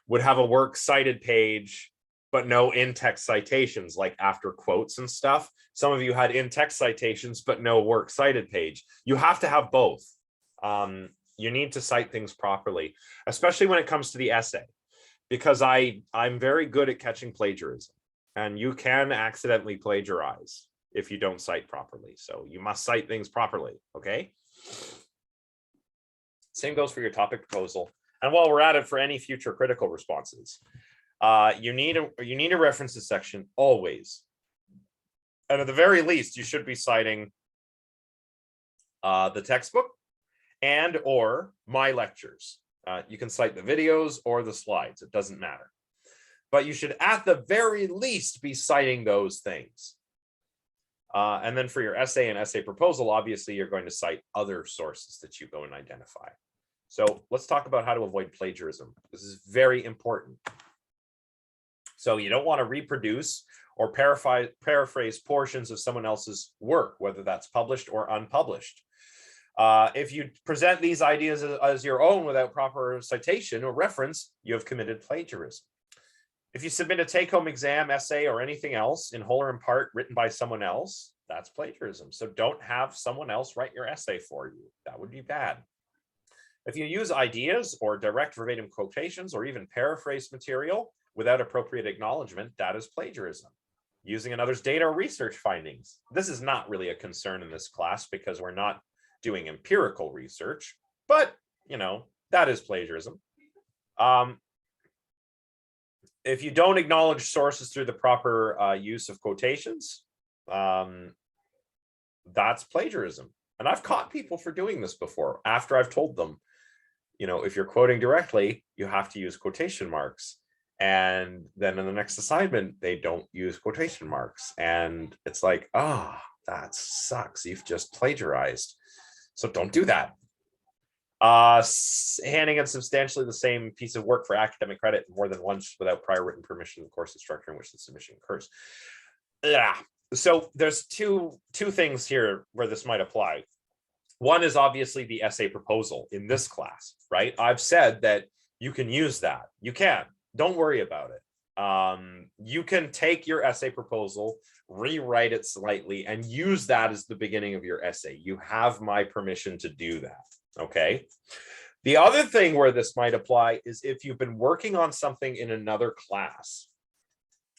would have a works cited page, but no in-text citations, like after quotes and stuff. Some of you had in-text citations, but no works cited page. You have to have both. You need to cite things properly, especially when it comes to the essay, because I'm very good at catching plagiarism, and you can accidentally plagiarize if you don't cite properly. So you must cite things properly, okay? Same goes for your topic proposal. And while we're at it, for any future critical responses, you need a references section always. And at the very least, you should be citing the textbook and or my lectures. You can cite the videos or the slides, it doesn't matter. But you should at the very least be citing those things. And then for your essay and essay proposal, obviously you're going to cite other sources that you go and identify. So let's talk about how to avoid plagiarism. This is very important. So you don't want to reproduce or paraphrase portions of someone else's work, whether that's published or unpublished. If you present these ideas as your own without proper citation or reference, you have committed plagiarism. If you submit a take-home exam, essay, or anything else in whole or in part written by someone else, that's plagiarism. So don't have someone else write your essay for you. That would be bad. If you use ideas or direct verbatim quotations or even paraphrase material without appropriate acknowledgement, that is plagiarism. Using another's data or research findings. This is not really a concern in this class because we're not doing empirical research, but that is plagiarism. If you don't acknowledge sources through the proper use of quotations, that's plagiarism. And I've caught people for doing this before after I've told them, if you're quoting directly, you have to use quotation marks. And then in the next assignment, they don't use quotation marks. And it's like, that sucks. You've just plagiarized. So don't do that. Handing in substantially the same piece of work for academic credit more than once without prior written permission of the course instructor in which the submission occurs. Yeah. So there's two things here where this might apply. One is obviously the essay proposal in this class, right? I've said that you can use that. You can. Don't worry about it. You can take your essay proposal, rewrite it slightly, and use that as the beginning of your essay. You have my permission to do that. Okay. The other thing where this might apply is if you've been working on something in another class.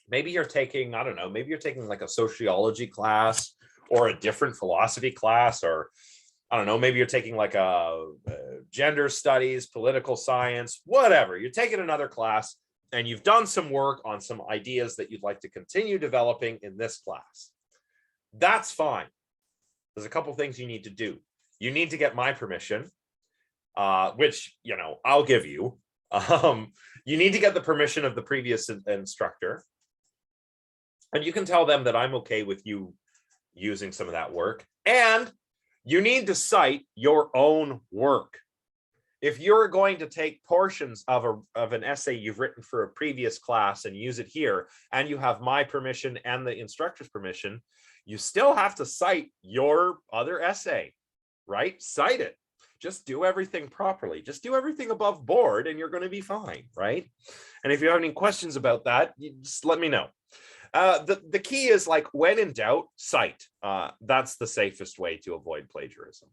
Maybe you're taking, I don't know, maybe you're taking like a sociology class or a different philosophy class, or I don't know, maybe you're taking like a gender studies, political science, whatever. You're taking another class and you've done some work on some ideas that you'd like to continue developing in this class. That's fine. There's a couple things you need to do. You need to get my permission, which, I'll give you. You need to get the permission of the previous instructor. And you can tell them that I'm okay with you using some of that work. And you need to cite your own work. If you're going to take portions of an essay you've written for a previous class and use it here, and you have my permission and the instructor's permission, you still have to cite your other essay. Right? Cite it. Just do everything properly. Just do everything above board and you're going to be fine, right? And if you have any questions about that, you just let me know. The key is, like, when in doubt, cite. That's the safest way to avoid plagiarism.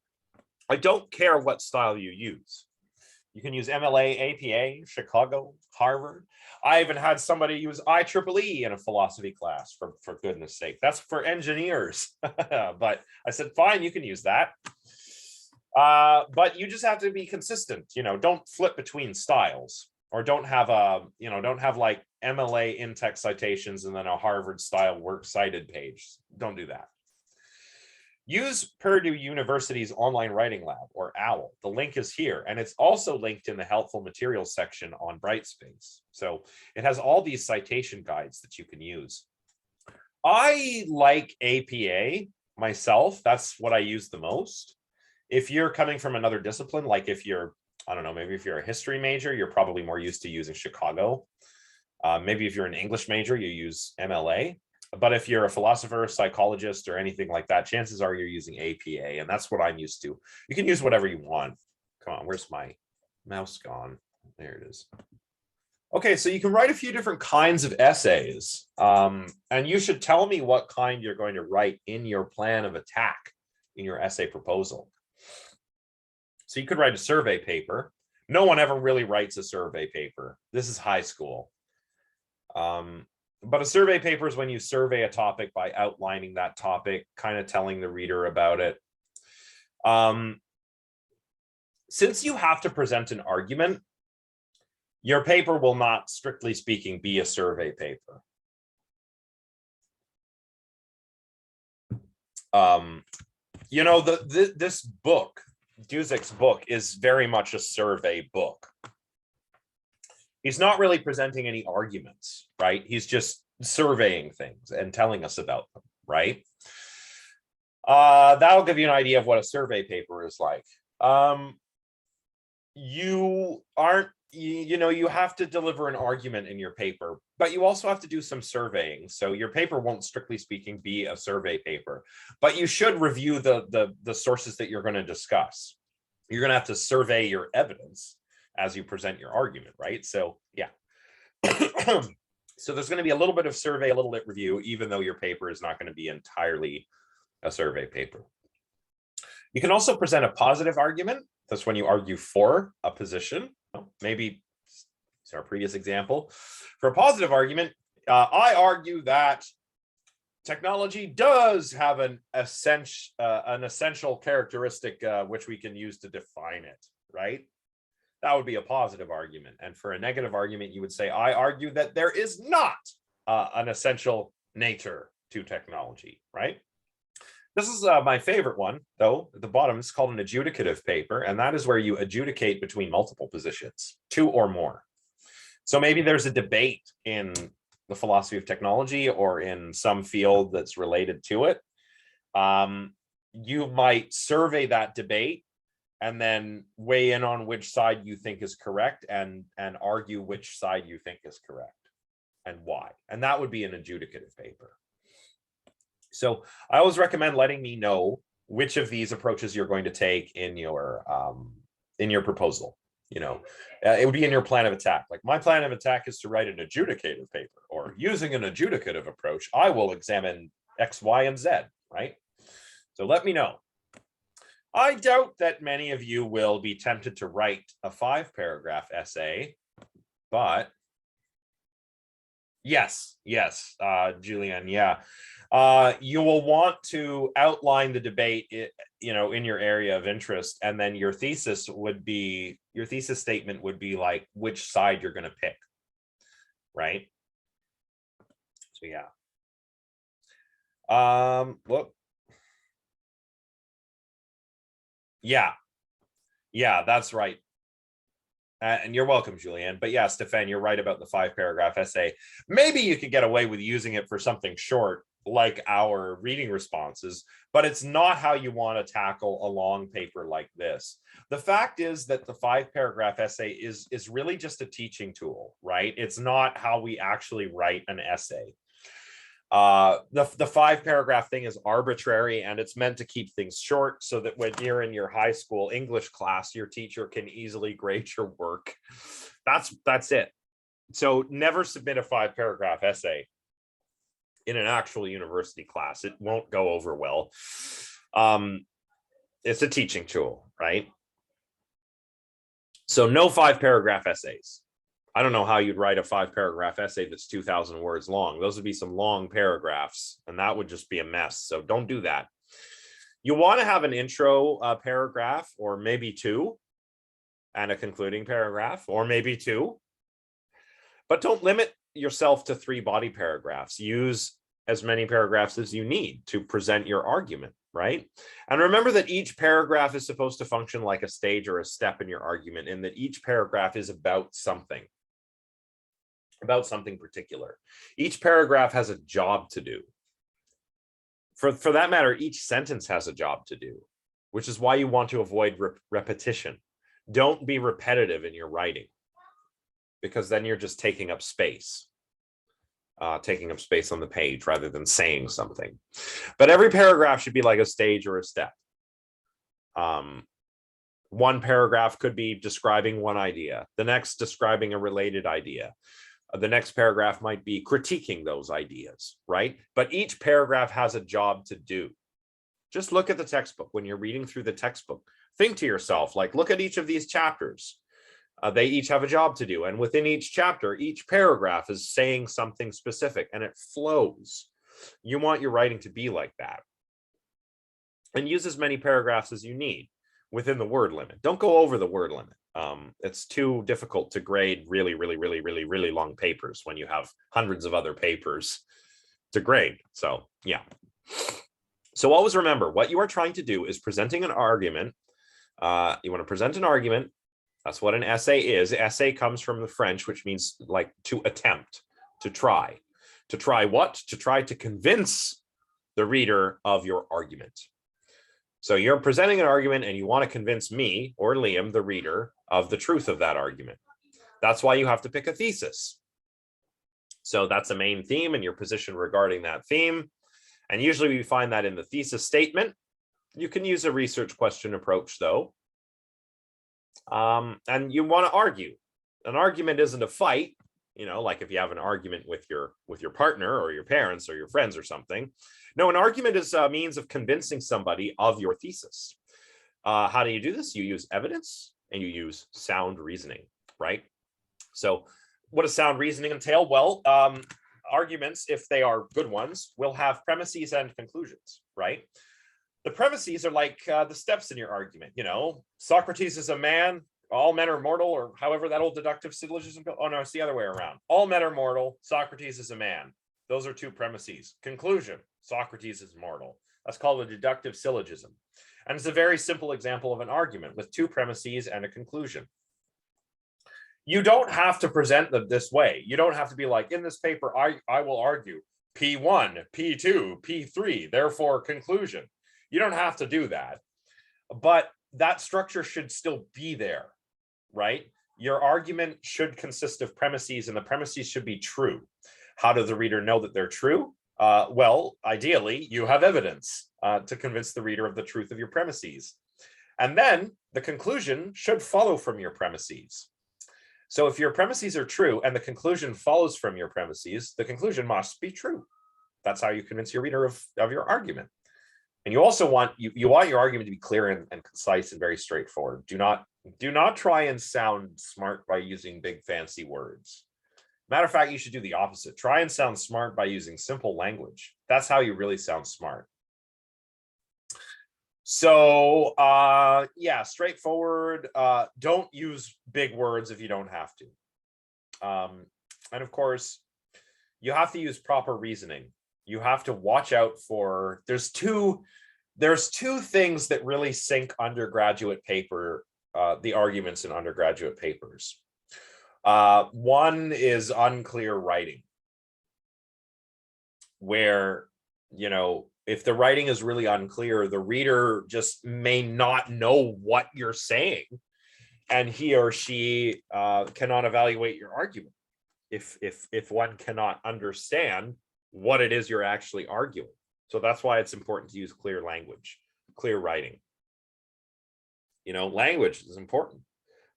I don't care what style you use. You can use MLA, APA, Chicago, Harvard. I even had somebody use IEEE in a philosophy class, for goodness sake. That's for engineers. But I said, fine, you can use that. But you just have to be consistent. Don't flip between styles, or don't have like MLA in-text citations and then a Harvard style works cited page. Don't do that. Use Purdue University's online writing lab, or OWL. The link is here, and it's also linked in the helpful materials section on Brightspace. So it has all these citation guides that you can use. I like APA myself. That's what I use the most. If you're coming from another discipline, like if you're, I don't know, maybe if you're a history major, you're probably more used to using Chicago. Maybe if you're an English major, you use MLA. But if you're a philosopher, psychologist, or anything like that, chances are you're using APA, and that's what I'm used to. You can use whatever you want. Come on, where's my mouse gone? There it is. Okay, so you can write a few different kinds of essays, and you should tell me what kind you're going to write in your plan of attack in your essay proposal. So you could write a survey paper. No one ever really writes a survey paper. This is high school. But a survey paper is when you survey a topic by outlining that topic, kind of telling the reader about it. Since you have to present an argument, your paper will not, strictly speaking, be a survey paper. This book, Duzik's book, is very much a survey book. He's not really presenting any arguments, right? He's just surveying things and telling us about them, right? That'll give you an idea of what a survey paper is like. You have to deliver an argument in your paper, but you also have to do some surveying. So your paper won't, strictly speaking, be a survey paper, but you should review the sources that you're going to discuss. You're going to have to survey your evidence as you present your argument, right? So yeah. So there's going to be a little bit of survey, a little bit review, even though your paper is not going to be entirely a survey paper. You can also present a positive argument. That's when you argue for a position. Maybe it's our previous example. For a positive argument, I argue that technology does have an essential characteristic which we can use to define it, right? That would be a positive argument. And for a negative argument, you would say, I argue that there is not an essential nature to technology, right? This is my favorite one, though. At the bottom, it's called an adjudicative paper, and that is where you adjudicate between multiple positions, 2 or more. So maybe there's a debate in the philosophy of technology or in some field that's related to it. You might survey that debate and then weigh in on which side you think is correct and argue which side you think is correct and why. And that would be an adjudicative paper. So I always recommend letting me know which of these approaches you're going to take in your proposal. It would be in your plan of attack. Like, my plan of attack is to write an adjudicative paper, or using an adjudicative approach, I will examine X, Y, and Z, right? So let me know. I doubt that many of you will be tempted to write a 5-paragraph essay, but yes, Julian, yeah. You will want to outline the debate, in your area of interest, and then your thesis statement would be like which side you're going to pick, right? So yeah. Look. Yeah, that's right. And you're welcome, Julianne. But yeah, Stefan, you're right about the 5-paragraph essay. Maybe you could get away with using it for something short, like our reading responses, but it's not how you want to tackle a long paper like this. The fact is that the 5-paragraph essay is really just a teaching tool, right? It's not how we actually write an essay. The 5-paragraph thing is arbitrary, and it's meant to keep things short so that when you're in your high school English class, your teacher can easily grade your work. That's it. So never submit a 5-paragraph essay in an actual university class. It won't go over well. It's a teaching tool, right? So no 5-paragraph essays. I don't know how you'd write a 5-paragraph essay that's 2,000 words long. Those would be some long paragraphs, and that would just be a mess. So don't do that. You want to have an intro paragraph, or maybe two, and a concluding paragraph, or maybe two. But don't limit yourself to 3 body paragraphs. Use as many paragraphs as you need to present your argument, right? And remember that each paragraph is supposed to function like a stage or a step in your argument, and that each paragraph is about something particular. Each paragraph has a job to do. For that matter, each sentence has a job to do, which is why you want to avoid repetition. Don't be repetitive in your writing, because then you're just taking up space on the page rather than saying something. But every paragraph should be like a stage or a step. One paragraph could be describing one idea, the next describing a related idea. The next paragraph might be critiquing those ideas, right? But each paragraph has a job to do. Just look at the textbook. When you're reading through the textbook, think to yourself, like, look at each of these chapters. They each have a job to do. And within each chapter, each paragraph is saying something specific, and it flows. You want your writing to be like that. And use as many paragraphs as you need within the word limit. Don't go over the word limit. It's too difficult to grade really long papers when you have hundreds of other papers to grade. So yeah. So always remember, what you are trying to do is presenting an argument. You want to present an argument. That's what an essay is. Essay comes from the French, which means like to attempt, to try. To try what? To try to convince the reader of your argument. So you're presenting an argument and you want to convince me or Liam, the reader, of the truth of that argument. That's why you have to pick a thesis. So that's a main theme and your position regarding that theme. And usually we find that in the thesis statement. You can use a research question approach though. And you want to argue. An argument isn't a fight, you know, like if you have an argument with your partner or your parents or your friends or something. No, an argument is a means of convincing somebody of your thesis. How do you do this? You use evidence and you use sound reasoning, right? So what does sound reasoning entail? Well, arguments, if they are good ones, will have premises and conclusions, right? The premises are like the steps in your argument. You know, Socrates is a man, all men are mortal, or however that old deductive syllogism goes. Oh no, it's the other way around. All men are mortal, Socrates is a man. Those are 2 premises. Conclusion, Socrates is mortal. That's called a deductive syllogism. And it's a very simple example of an argument with 2 premises and a conclusion. You don't have to present them this way. You don't have to be like, in this paper, I will argue P1, P2, P3, therefore conclusion. You don't have to do that. But that structure should still be there, right? Your argument should consist of premises, and the premises should be true. How does the reader know that they're true? Well, ideally, you have evidence to convince the reader of the truth of your premises. And then the conclusion should follow from your premises. So if your premises are true and the conclusion follows from your premises, the conclusion must be true. That's how you convince your reader of your argument. And you also want you want your argument to be clear and concise and very straightforward. Do not try and sound smart by using big fancy words. Matter of fact, you should do the opposite. Try and sound smart by using simple language. That's how you really sound smart. So yeah, straightforward. Don't use big words if you don't have to. And of course, you have to use proper reasoning. You have to watch out for, there's two things that really sink undergraduate paper, the arguments in undergraduate papers. One is unclear writing, where, you know, if the writing is really unclear, the reader just may not know what you're saying, and he or she cannot evaluate your argument if one cannot understand what it is you're actually arguing. So that's why it's important to use clear language, clear writing. You know, language is important.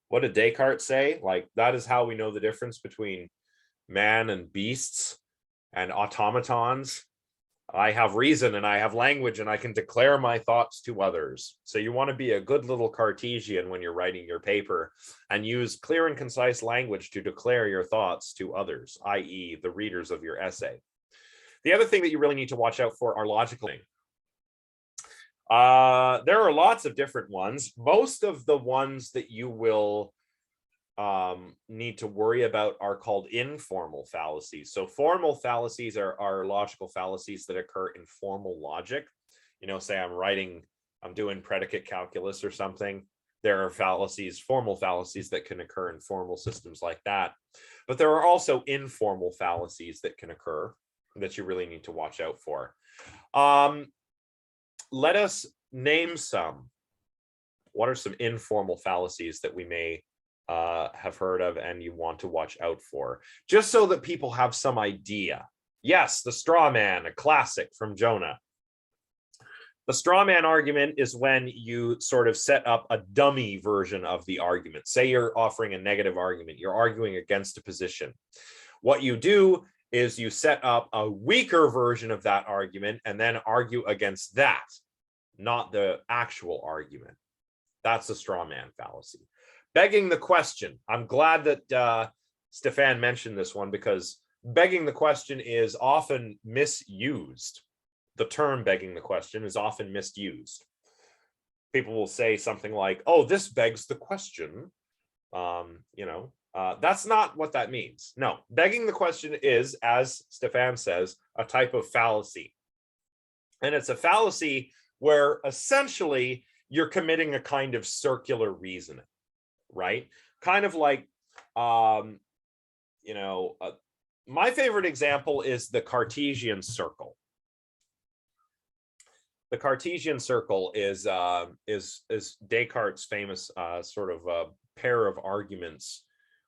What did Descartes say? Like, that is how we know the difference between man and beasts and automatons. I have reason and I have language and I can declare my thoughts to others. So you want to be a good little Cartesian when you're writing your paper and use clear and concise language to declare your thoughts to others, i.e. the readers of your essay. The other thing that you really need to watch out for are logical. There are lots of different ones. Most of the ones that you will need to worry about are called informal fallacies. So formal fallacies are logical fallacies that occur in formal logic. You know, say I'm doing predicate calculus or something. There are fallacies, formal fallacies that can occur in formal systems like that. But there are also informal fallacies that can occur that you really need to watch out for. Let us name some. What are some informal fallacies that we may have heard of and you want to watch out for, just so that people have some idea? Yes, the straw man, a classic from Jonah. The straw man argument is when you sort of set up a dummy version of the argument. Say you're offering a negative argument, you're arguing against a position. What you do is you set up a weaker version of that argument and then argue against that, not the actual argument. That's the straw man fallacy. Begging the question. I'm glad that Stefan mentioned this one, because begging the question is often misused. The term begging the question is often misused. People will say something like, oh, this begs the question. That's not what that means. No, begging the question is, as Stefan says, a type of fallacy. And it's a fallacy where essentially you're committing a kind of circular reasoning, right? Kind of like, my favorite example is the Cartesian circle. The Cartesian circle is Descartes' famous sort of pair of arguments.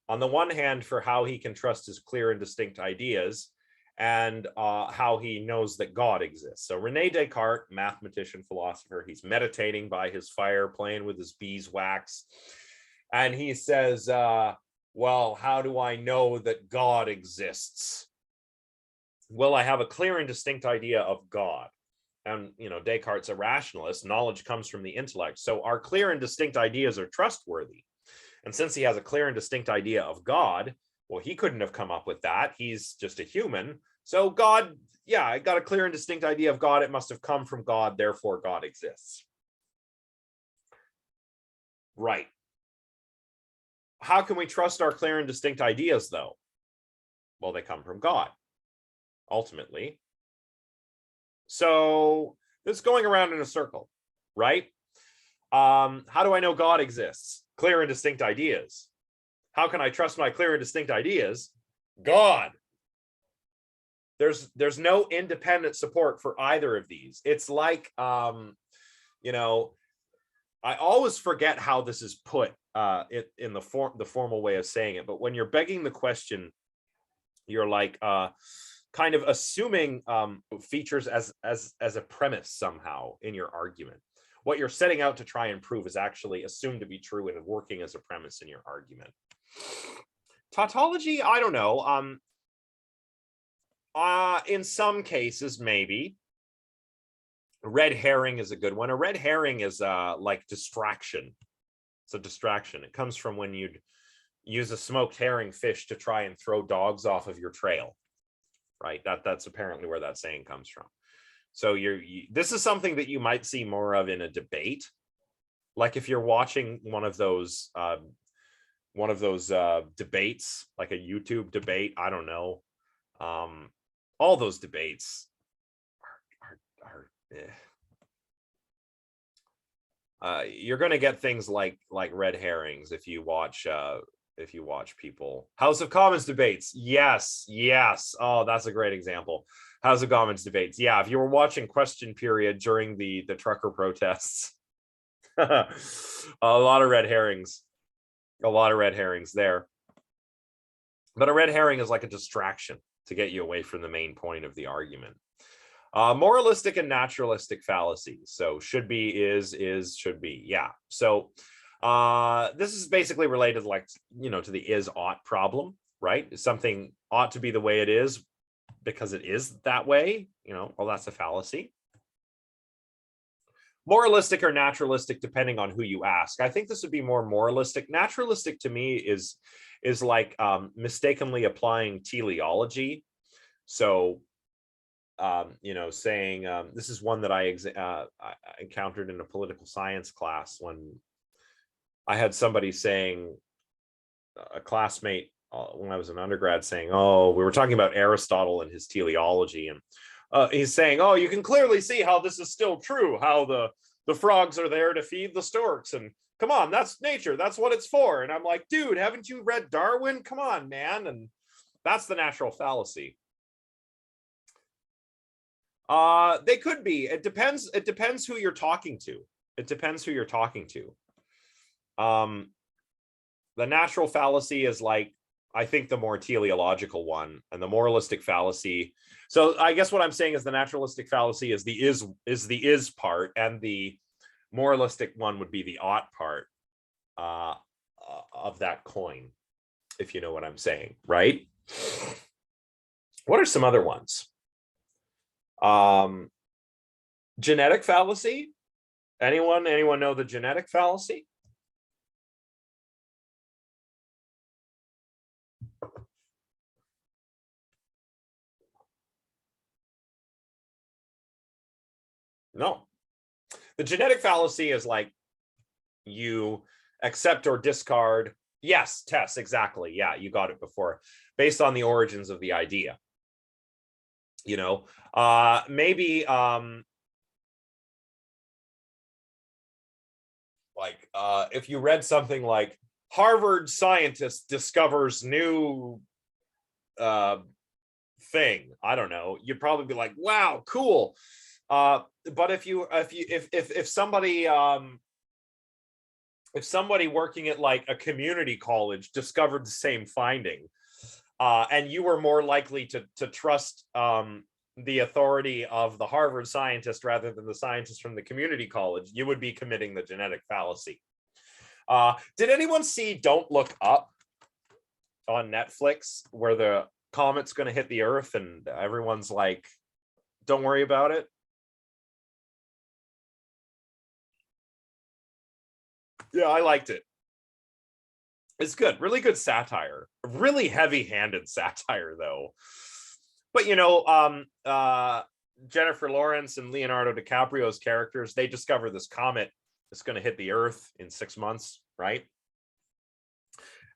On the one hand, for how he can trust his clear and distinct ideas, and how he knows that God exists. So Rene Descartes, mathematician, philosopher, he's meditating by his fire, playing with his beeswax. And he says, well, how do I know that God exists? Well, I have a clear and distinct idea of God. And, Descartes' a rationalist. Knowledge comes from the intellect. So our clear and distinct ideas are trustworthy. And since he has a clear and distinct idea of God, well, he couldn't have come up with that. He's just a human. So God, yeah, I got a clear and distinct idea of God. It must have come from God. Therefore, God exists. Right. How can we trust our clear and distinct ideas, though? Well, they come from God, ultimately. So this is going around in a circle, right? How do I know God exists? Clear and distinct ideas. How can I trust my clear and distinct ideas? God. There's no independent support for either of these. It's like, I always forget how this is put in the formal way of saying it. But when you're begging the question, you're like kind of assuming features as a premise somehow in your argument. What you're setting out to try and prove is actually assumed to be true and working as a premise in your argument. Tautology, I don't know. In some cases, maybe. Red herring is a good one. A red herring is like distraction. It's a distraction. It comes from when you'd use a smoked herring fish to try and throw dogs off of your trail, right? That's apparently where that saying comes from. So this is something that you might see more of in a debate. Like if you're watching one of those debates, like a YouTube debate, I don't know. All those debates are you're going to get things like red herrings if you watch people. House of Commons debates. Yes. Oh, that's a great example. House of Commons debates. Yeah, if you were watching Question Period during the trucker protests, a lot of red herrings. A lot of red herrings there. But a red herring is like a distraction to get you away from the main point of the argument. Moralistic and naturalistic fallacies. So should be, is, should be. Yeah. So this is basically related to the is ought problem, right? Something ought to be the way it is because it is that way, well, that's a fallacy. Moralistic or naturalistic, depending on who you ask. I think this would be more moralistic. Naturalistic to me is like mistakenly applying teleology. So saying, this is one that I encountered in a political science class when I had somebody saying, a classmate when I was an undergrad saying, oh, we were talking about Aristotle and his teleology, and he's saying, oh, you can clearly see how this is still true, how the frogs are there to feed the storks, and come on, that's nature, that's what it's for. And I'm like, dude, haven't you read Darwin? Come on, man. And that's the natural fallacy. They could be. It depends who you're talking to. It depends who you're talking to. The natural fallacy is like, I think, the more teleological one, and the moralistic fallacy. So I guess what I'm saying is the naturalistic fallacy is the is part, and the moralistic one would be the ought part of that coin, if you know what I'm saying, right? What are some other ones? Genetic fallacy. Anyone know the genetic fallacy? No. The genetic fallacy is like, you accept or discard. Yes, Tess, exactly. Yeah, you got it before. Based on the origins of the idea. Maybe if you read something like Harvard scientist discovers new thing, I don't know, you'd probably be like, wow, cool. But if somebody working at like a community college discovered the same finding, and you were more likely to trust the authority of the Harvard scientist rather than the scientist from the community college, you would be committing the genetic fallacy. Did anyone see Don't Look Up on Netflix, where the comet's going to hit the Earth and everyone's like, don't worry about it? Yeah, I liked it. It's good. Really good satire. Really heavy-handed satire, though. But, Jennifer Lawrence and Leonardo DiCaprio's characters, they discover this comet that's going to hit the Earth in 6 months, right?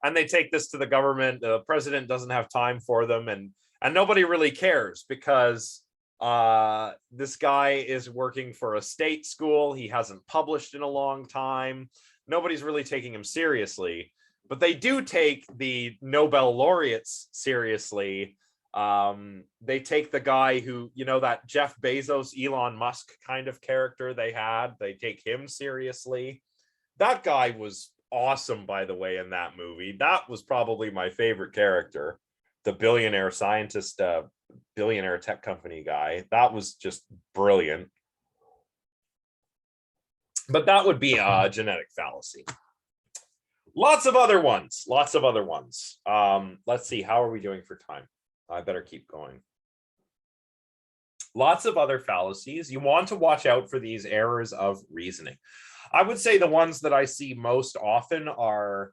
And they take this to the government. The president doesn't have time for them, and nobody really cares, because this guy is working for a state school. He hasn't published in a long time. Nobody's really taking him seriously, but they do take the Nobel laureates seriously. They take the guy who, that Jeff Bezos, Elon Musk kind of character they had. They take him seriously. That guy was awesome, by the way, in that movie. That was probably my favorite character. The billionaire scientist, billionaire tech company guy. That was just brilliant. But that would be a genetic fallacy. Lots of other ones. Let's see, how are we doing for time? I better keep going. Lots of other fallacies. You want to watch out for these errors of reasoning. I would say the ones that I see most often are,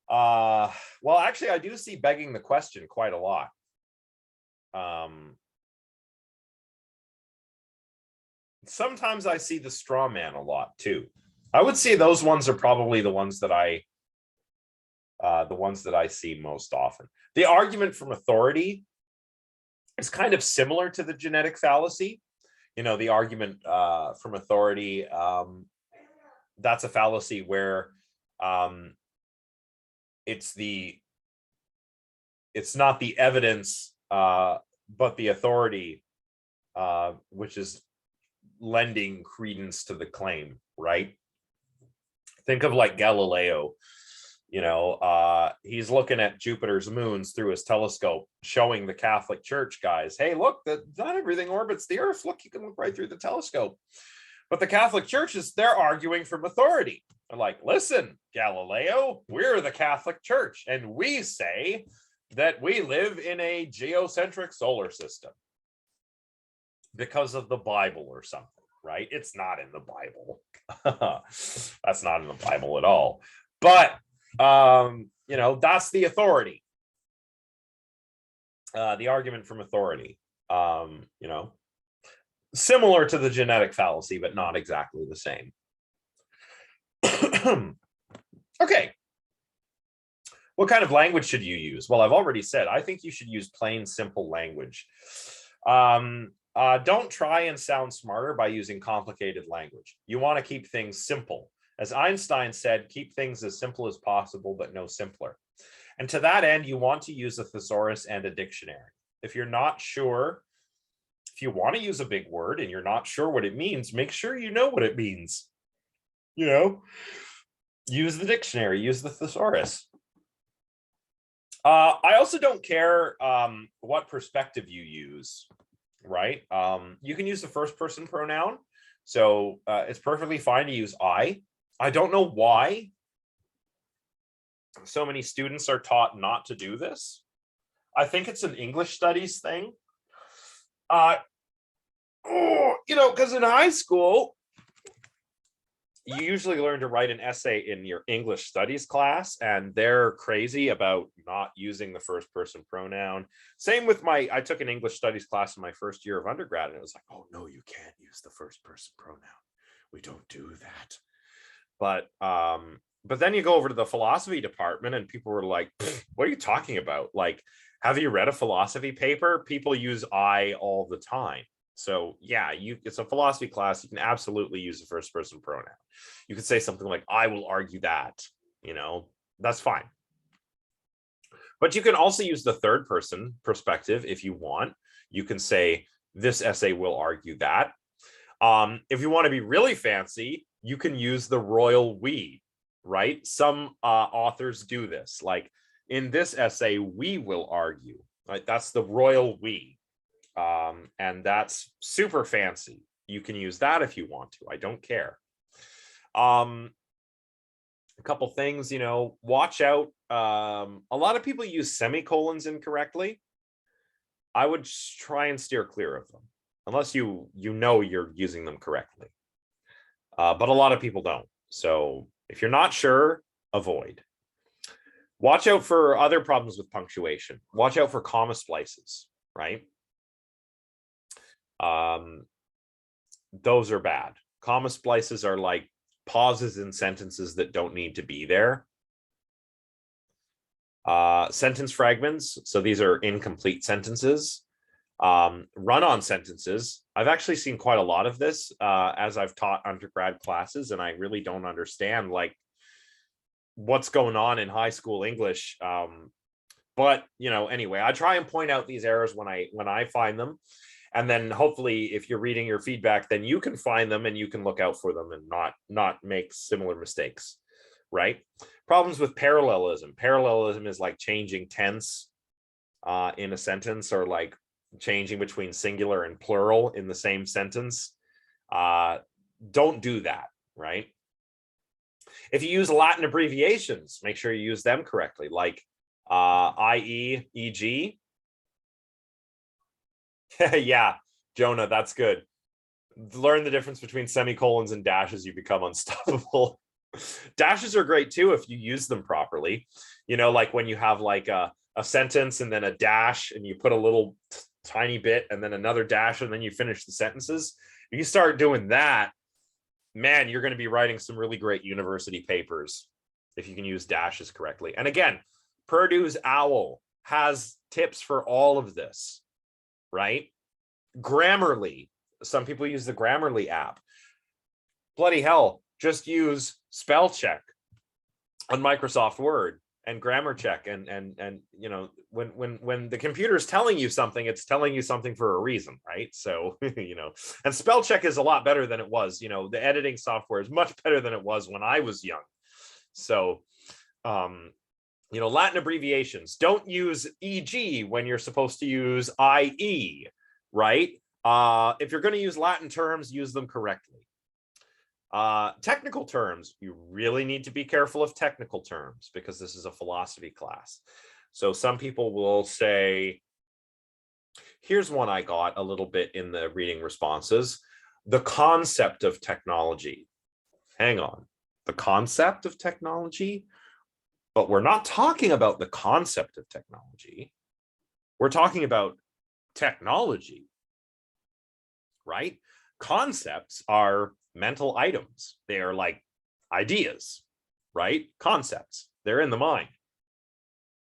well, actually, I do see begging the question quite a lot. Sometimes I see the straw man a lot too. I would say those ones are probably the ones that I see most often. The argument from authority is kind of similar to the genetic fallacy. The argument from authority, that's a fallacy where it's not the evidence, but the authority, which is lending credence to the claim, right? Think of like Galileo. He's looking at Jupiter's moons through his telescope, showing the Catholic Church guys, hey, look, not everything orbits the Earth. Look, you can look right through the telescope. But the Catholic Church they're arguing from authority. They're like, listen, Galileo, we're the Catholic Church, and we say that we live in a geocentric solar system because of the Bible or something, right? It's not in the Bible. That's not in the Bible at all. But that's the authority. The argument from authority. You know, similar to the genetic fallacy, but not exactly the same. Okay. What kind of language should you use? Well, I've already said, I think you should use plain, simple language. Don't try and sound smarter by using complicated language. You want to keep things simple. As Einstein said, keep things as simple as possible, but no simpler. And to that end, you want to use a thesaurus and a dictionary. If you're not sure, if you want to use a big word and you're not sure what it means, make sure you know what it means. You know, use the dictionary, use the thesaurus. I also don't care what perspective you use, right? You can use the first person pronoun. So it's perfectly fine to use I. I don't know why so many students are taught not to do this. I think it's an English studies thing. You know, because in high school, you usually learn to write an essay in your English studies class, and they're crazy about not using the first person pronoun. Same with I took an English studies class in my first year of undergrad, and it was like, oh no, you can't use the first person pronoun. We don't do that. But then you go over to the philosophy department and people were like, what are you talking about? Like, have you read a philosophy paper? People use I all the time. So yeah, it's a philosophy class. You can absolutely use the first person pronoun. You could say something like, I will argue that, you know, that's fine. But you can also use the third person perspective if you want. You can say, this essay will argue that. If you want to be really fancy, you can use the royal we, right? Some authors do this. Like, in this essay, we will argue, right? That's the royal we. And that's super fancy. You can use that if you want to. I don't care. A couple things, you know, watch out. A lot of people use semicolons incorrectly. I would try and steer clear of them, unless you know you're using them correctly. But a lot of people don't. So if you're not sure, avoid. Watch out for other problems with punctuation. Watch out for comma splices, right? Those are bad. Comma splices are like pauses in sentences that don't need to be there. Sentence fragments. So these are incomplete sentences. Run-on sentences. I've actually seen quite a lot of this as I've taught undergrad classes, and I really don't understand like what's going on in high school English. But you know, anyway, I try and point out these errors when I find them. And then hopefully if you're reading your feedback, then you can find them and you can look out for them and not make similar mistakes, right? Problems with parallelism. Parallelism is like changing tense in a sentence, or like changing between singular and plural in the same sentence. Don't do that, right? If you use Latin abbreviations, make sure you use them correctly, like i.e., e.g. Yeah, Jonah, that's good. Learn the difference between semicolons and dashes, you become unstoppable. Dashes are great too if you use them properly. You know, like when you have like a sentence and then a dash, and you put a little tiny bit and then another dash, and then you finish the sentences. If you start doing that, man, you're going to be writing some really great university papers if you can use dashes correctly. And again, Purdue's OWL has tips for all of this, right? Grammarly. Some people use the Grammarly app. Bloody hell, just use spell check on Microsoft Word and grammar check, and you know, when the computer is telling you something, it's telling you something for a reason, right? So you know, and spell check is a lot better than it was. You know, the editing software is much better than it was when I was young. So you know, Latin abbreviations, don't use e.g. when you're supposed to use i.e., right? If you're going to use Latin terms, use them correctly. Technical terms, you really need to be careful of technical terms because this is a philosophy class. So some people will say, here's one I got a little bit in the reading responses, the concept of technology. Hang on, the concept of technology? But we're not talking about the concept of technology. We're talking about technology, right? Concepts are mental items. They are like ideas, right? Concepts. They're in the mind.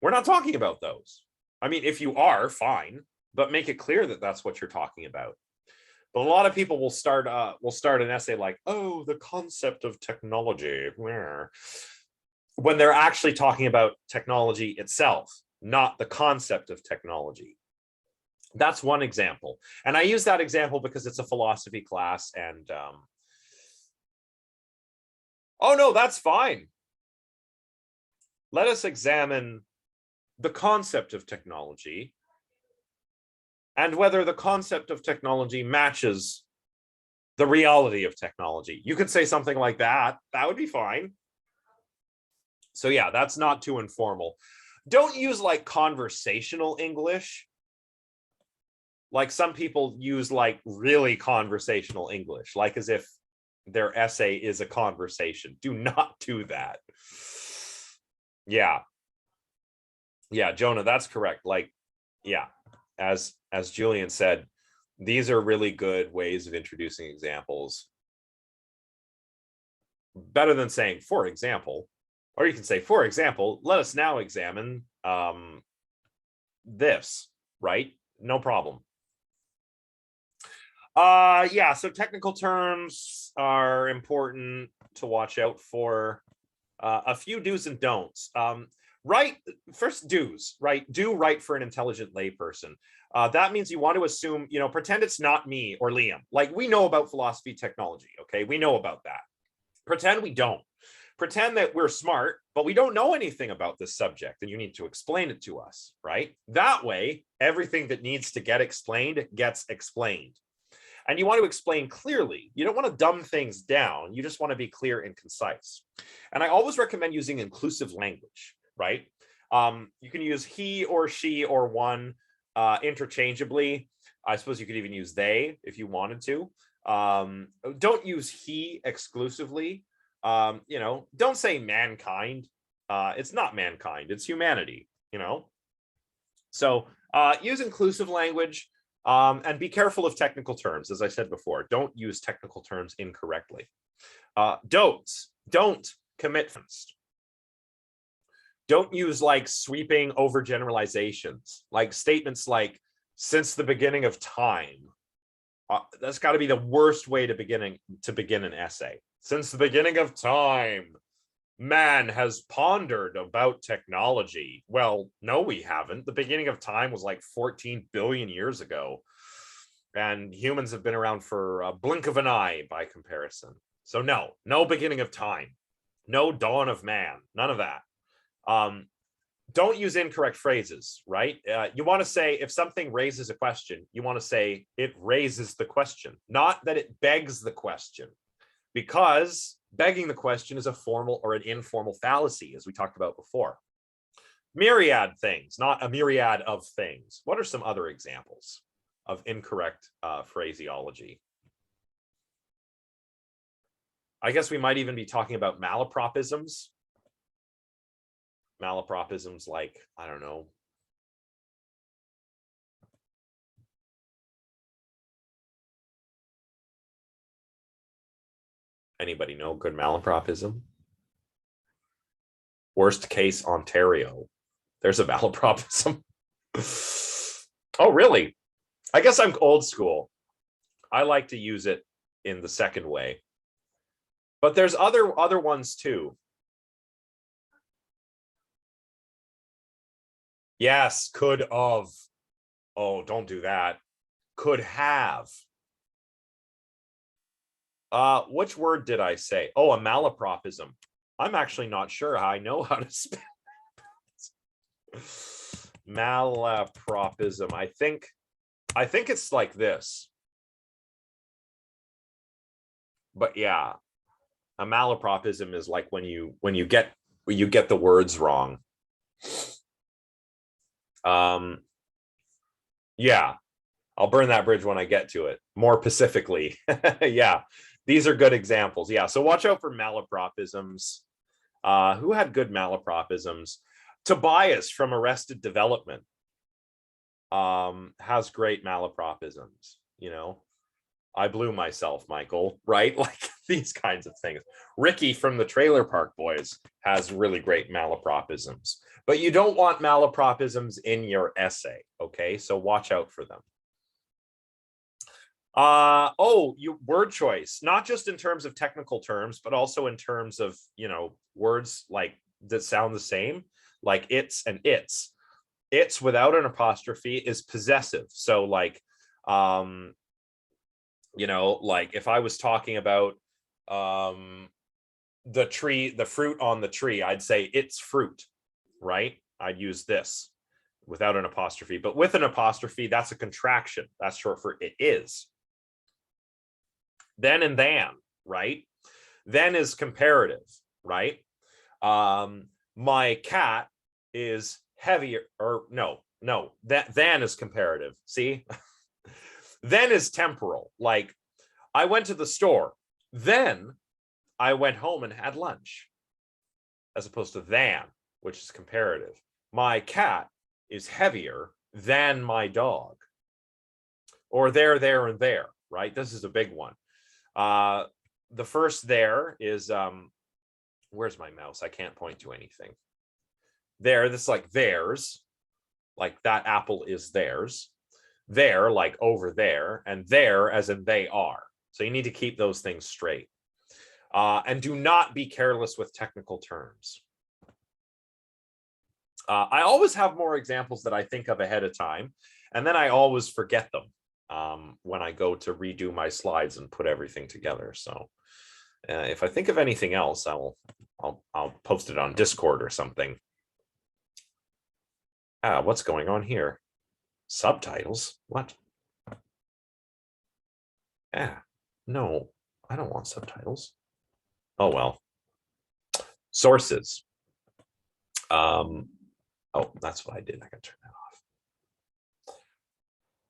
We're not talking about those. I mean, if you are, fine, but make it clear that that's what you're talking about. But a lot of people will start an essay like, oh, the concept of technology, when they're actually talking about technology itself, not the concept of technology. That's one example. And I use that example because it's a philosophy class. And oh, no, that's fine. Let us examine the concept of technology and whether the concept of technology matches the reality of technology. You could say something like that. That would be fine. So yeah, that's not too informal. Don't use like conversational English. Like some people use like really conversational English, like as if their essay is a conversation. Do not do that. Yeah. Yeah, Jonah, that's correct. Like, yeah, as Julian said, these are really good ways of introducing examples. Better than saying, for example, or you can say, for example, let us now examine this, right? No problem. Yeah, so technical terms are important to watch out for. A few do's and don'ts. Right, first do's, right? Do right for an intelligent layperson. That means you want to assume, pretend it's not me or Liam. Like, we know about philosophy technology, okay? We know about that. Pretend we don't. Pretend that we're smart, but we don't know anything about this subject and you need to explain it to us, right? That way, everything that needs to get explained gets explained. And you want to explain clearly. You don't want to dumb things down. You just want to be clear and concise. And I always recommend using inclusive language, right? You can use he or she or one interchangeably. I suppose you could even use they if you wanted to. Don't use he exclusively. Don't say mankind. It's not mankind, it's humanity, So use inclusive language. And be careful of technical terms. As I said before, don't use technical terms incorrectly. Don't commit. Don't use like sweeping overgeneralizations, like statements like since the beginning of time. That's got to be the worst way to begin an essay. Since the beginning of time, man has pondered about technology. Well, no, we haven't. The beginning of time was like 14 billion years ago. And humans have been around for a blink of an eye by comparison. So no beginning of time. No dawn of man. None of that. Don't use incorrect phrases, right? You want to say, if something raises a question, you want to say it raises the question, not that it begs the question. Because begging the question is a formal or an informal fallacy, as we talked about before. Myriad things, not a myriad of things. What are some other examples of incorrect phraseology? I guess we might even be talking about malapropisms. Malapropisms like, I don't know. Anybody know good malapropism? Worst case Ontario. There's a malapropism. Oh, really? I guess I'm old school. I like to use it in the second way. But there's other ones too. Yes, could of. Oh, don't do that. Could have. Which word did I say? Oh, a malapropism. I'm actually not sure how I know how to spell malapropism. I think it's like this. But yeah, a malapropism is like when you get the words wrong. Yeah, I'll burn that bridge when I get to it more pacifically. Yeah, these are good examples. Yeah, so watch out for malapropisms. Who had good malapropisms? Tobias from Arrested Development. has great malapropisms, you know. I blew myself, Michael, right? Like these kinds of things. Ricky from the Trailer Park Boys has really great malapropisms, but you don't want malapropisms in your essay, okay? So watch out for them. You word choice, not just in terms of technical terms, but also in terms of, you know, words like that sound the same, like it's and its. It's without an apostrophe is possessive. So like, you know, like if I was talking about the tree, the fruit on the tree, I'd say it's fruit, right? I'd use this without an apostrophe, but with an apostrophe, that's a contraction. That's short for it is. Then and than, right? Then is comparative, right? My cat is heavier, or no, that than is comparative. See? Then is temporal. Like I went to the store, then I went home and had lunch, as opposed to than, which is comparative. My cat is heavier than my dog. Or there, and there, right? This is a big one. The first there is, where's my mouse? I can't point to anything. There, this is like theirs, like that apple is theirs. There, like over there, and there as in they are. So you need to keep those things straight. And do not be careless with technical terms. I always have more examples that I think of ahead of time, and then I always forget them when I go to redo my slides and put everything together. So if I think of anything else, I'll post it on Discord or something. What's going on here? Subtitles? What? No, I don't want subtitles. Oh, well. Sources. Oh, that's what I did. I got to turn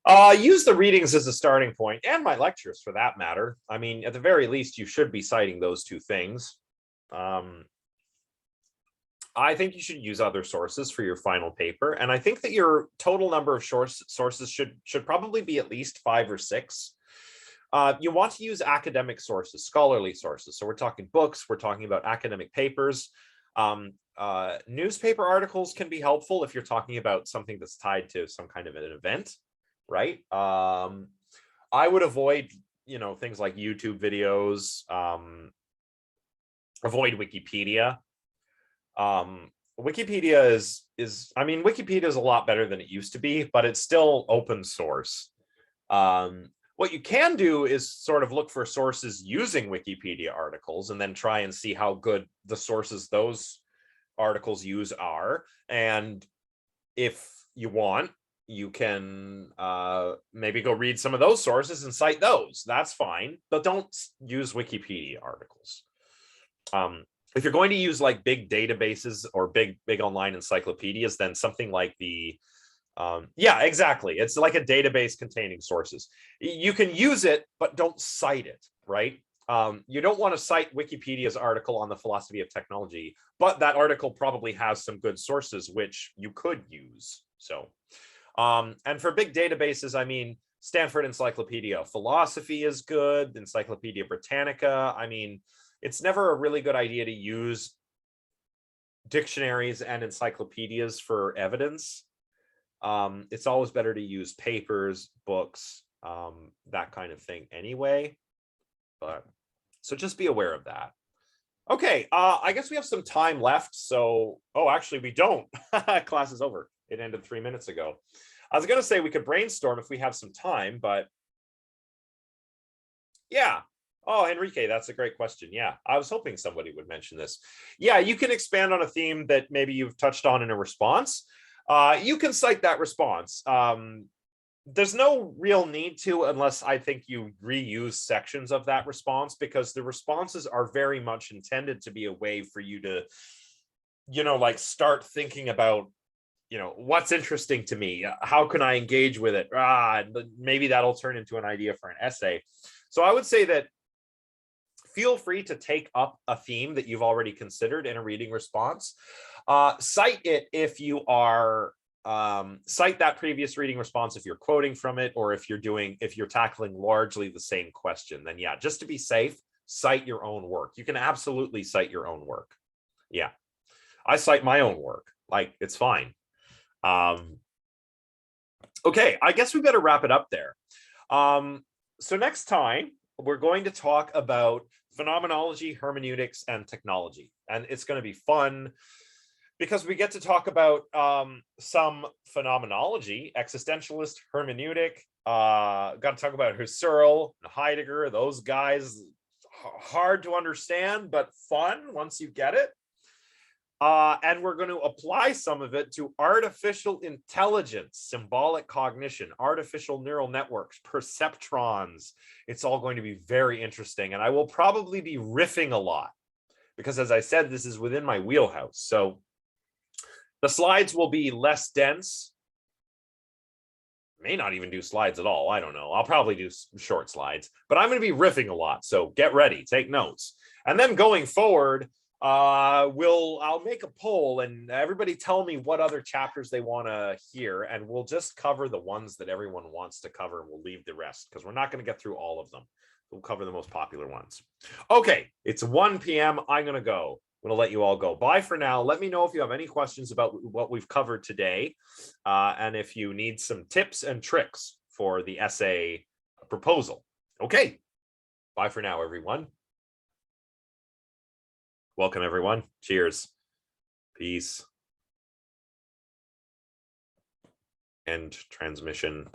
that off. Use the readings as a starting point, and my lectures for that matter. I mean, at the very least, you should be citing those two things. I think you should use other sources for your final paper, and I think that your total number of sources should probably be at least 5 or 6. You want to use academic sources, scholarly sources. So we're talking books, we're talking about academic papers. Newspaper articles can be helpful if you're talking about something that's tied to some kind of an event, right? I would avoid, you know, things like YouTube videos, avoid Wikipedia. Wikipedia is I mean, Wikipedia is a lot better than it used to be, but it's still open source. What you can do is sort of look for sources using Wikipedia articles and then try and see how good the sources those articles use are. And if you want, you can maybe go read some of those sources and cite those. That's fine, but don't use Wikipedia articles. If you're going to use like big databases or big online encyclopedias, then something like the yeah, exactly. It's like a database containing sources. You can use it, but don't cite it, right? You don't want to cite Wikipedia's article on the philosophy of technology, but that article probably has some good sources which you could use. So, and for big databases, I mean, Stanford Encyclopedia of Philosophy is good. Encyclopedia Britannica. I mean, it's never a really good idea to use dictionaries and encyclopedias for evidence. It's always better to use papers, books, that kind of thing anyway. But so just be aware of that. Okay, I guess we have some time left. So, oh, actually we don't. Class is over. It ended 3 minutes ago. I was going to say we could brainstorm if we have some time, but yeah. Oh, Enrique, that's a great question. Yeah, I was hoping somebody would mention this. Yeah, you can expand on a theme that maybe you've touched on in a response. You can cite that response. There's no real need to, unless I think you reuse sections of that response, because the responses are very much intended to be a way for you to, you know, like start thinking about, you know, what's interesting to me? How can I engage with it? Maybe that'll turn into an idea for an essay. So I would say that feel free to take up a theme that you've already considered in a reading response. Cite it if you are cite that previous reading response if you're quoting from it, or if you're tackling largely the same question, then yeah, just to be safe, cite your own work. You can absolutely cite your own work. Yeah, I cite my own work. Like, it's fine. Okay, I guess we better wrap it up there. So next time, we're going to talk about phenomenology, hermeneutics, and technology. And it's going to be fun because we get to talk about some phenomenology, existentialist, hermeneutic, got to talk about Husserl, Heidegger, those guys, hard to understand, but fun once you get it. And we're going to apply some of it to artificial intelligence, symbolic cognition, artificial neural networks, perceptrons. It's all going to be very interesting. And I will probably be riffing a lot because, as I said, this is within my wheelhouse. So the slides will be less dense. May not even do slides at all. I don't know. I'll probably do short slides, but I'm going to be riffing a lot. So get ready, take notes. And then going forward, I'll make a poll and everybody tell me what other chapters they want to hear, and we'll just cover the ones that everyone wants to cover, and we'll leave the rest because we're not going to get through all of them. We'll cover the most popular ones. Okay, it's 1 p.m. I'm going to go. I'm going to let you all go. Bye for now. Let me know if you have any questions about what we've covered today, and if you need some tips and tricks for the essay proposal. Okay, bye for now, everyone. Welcome, everyone. Cheers. Peace. End transmission.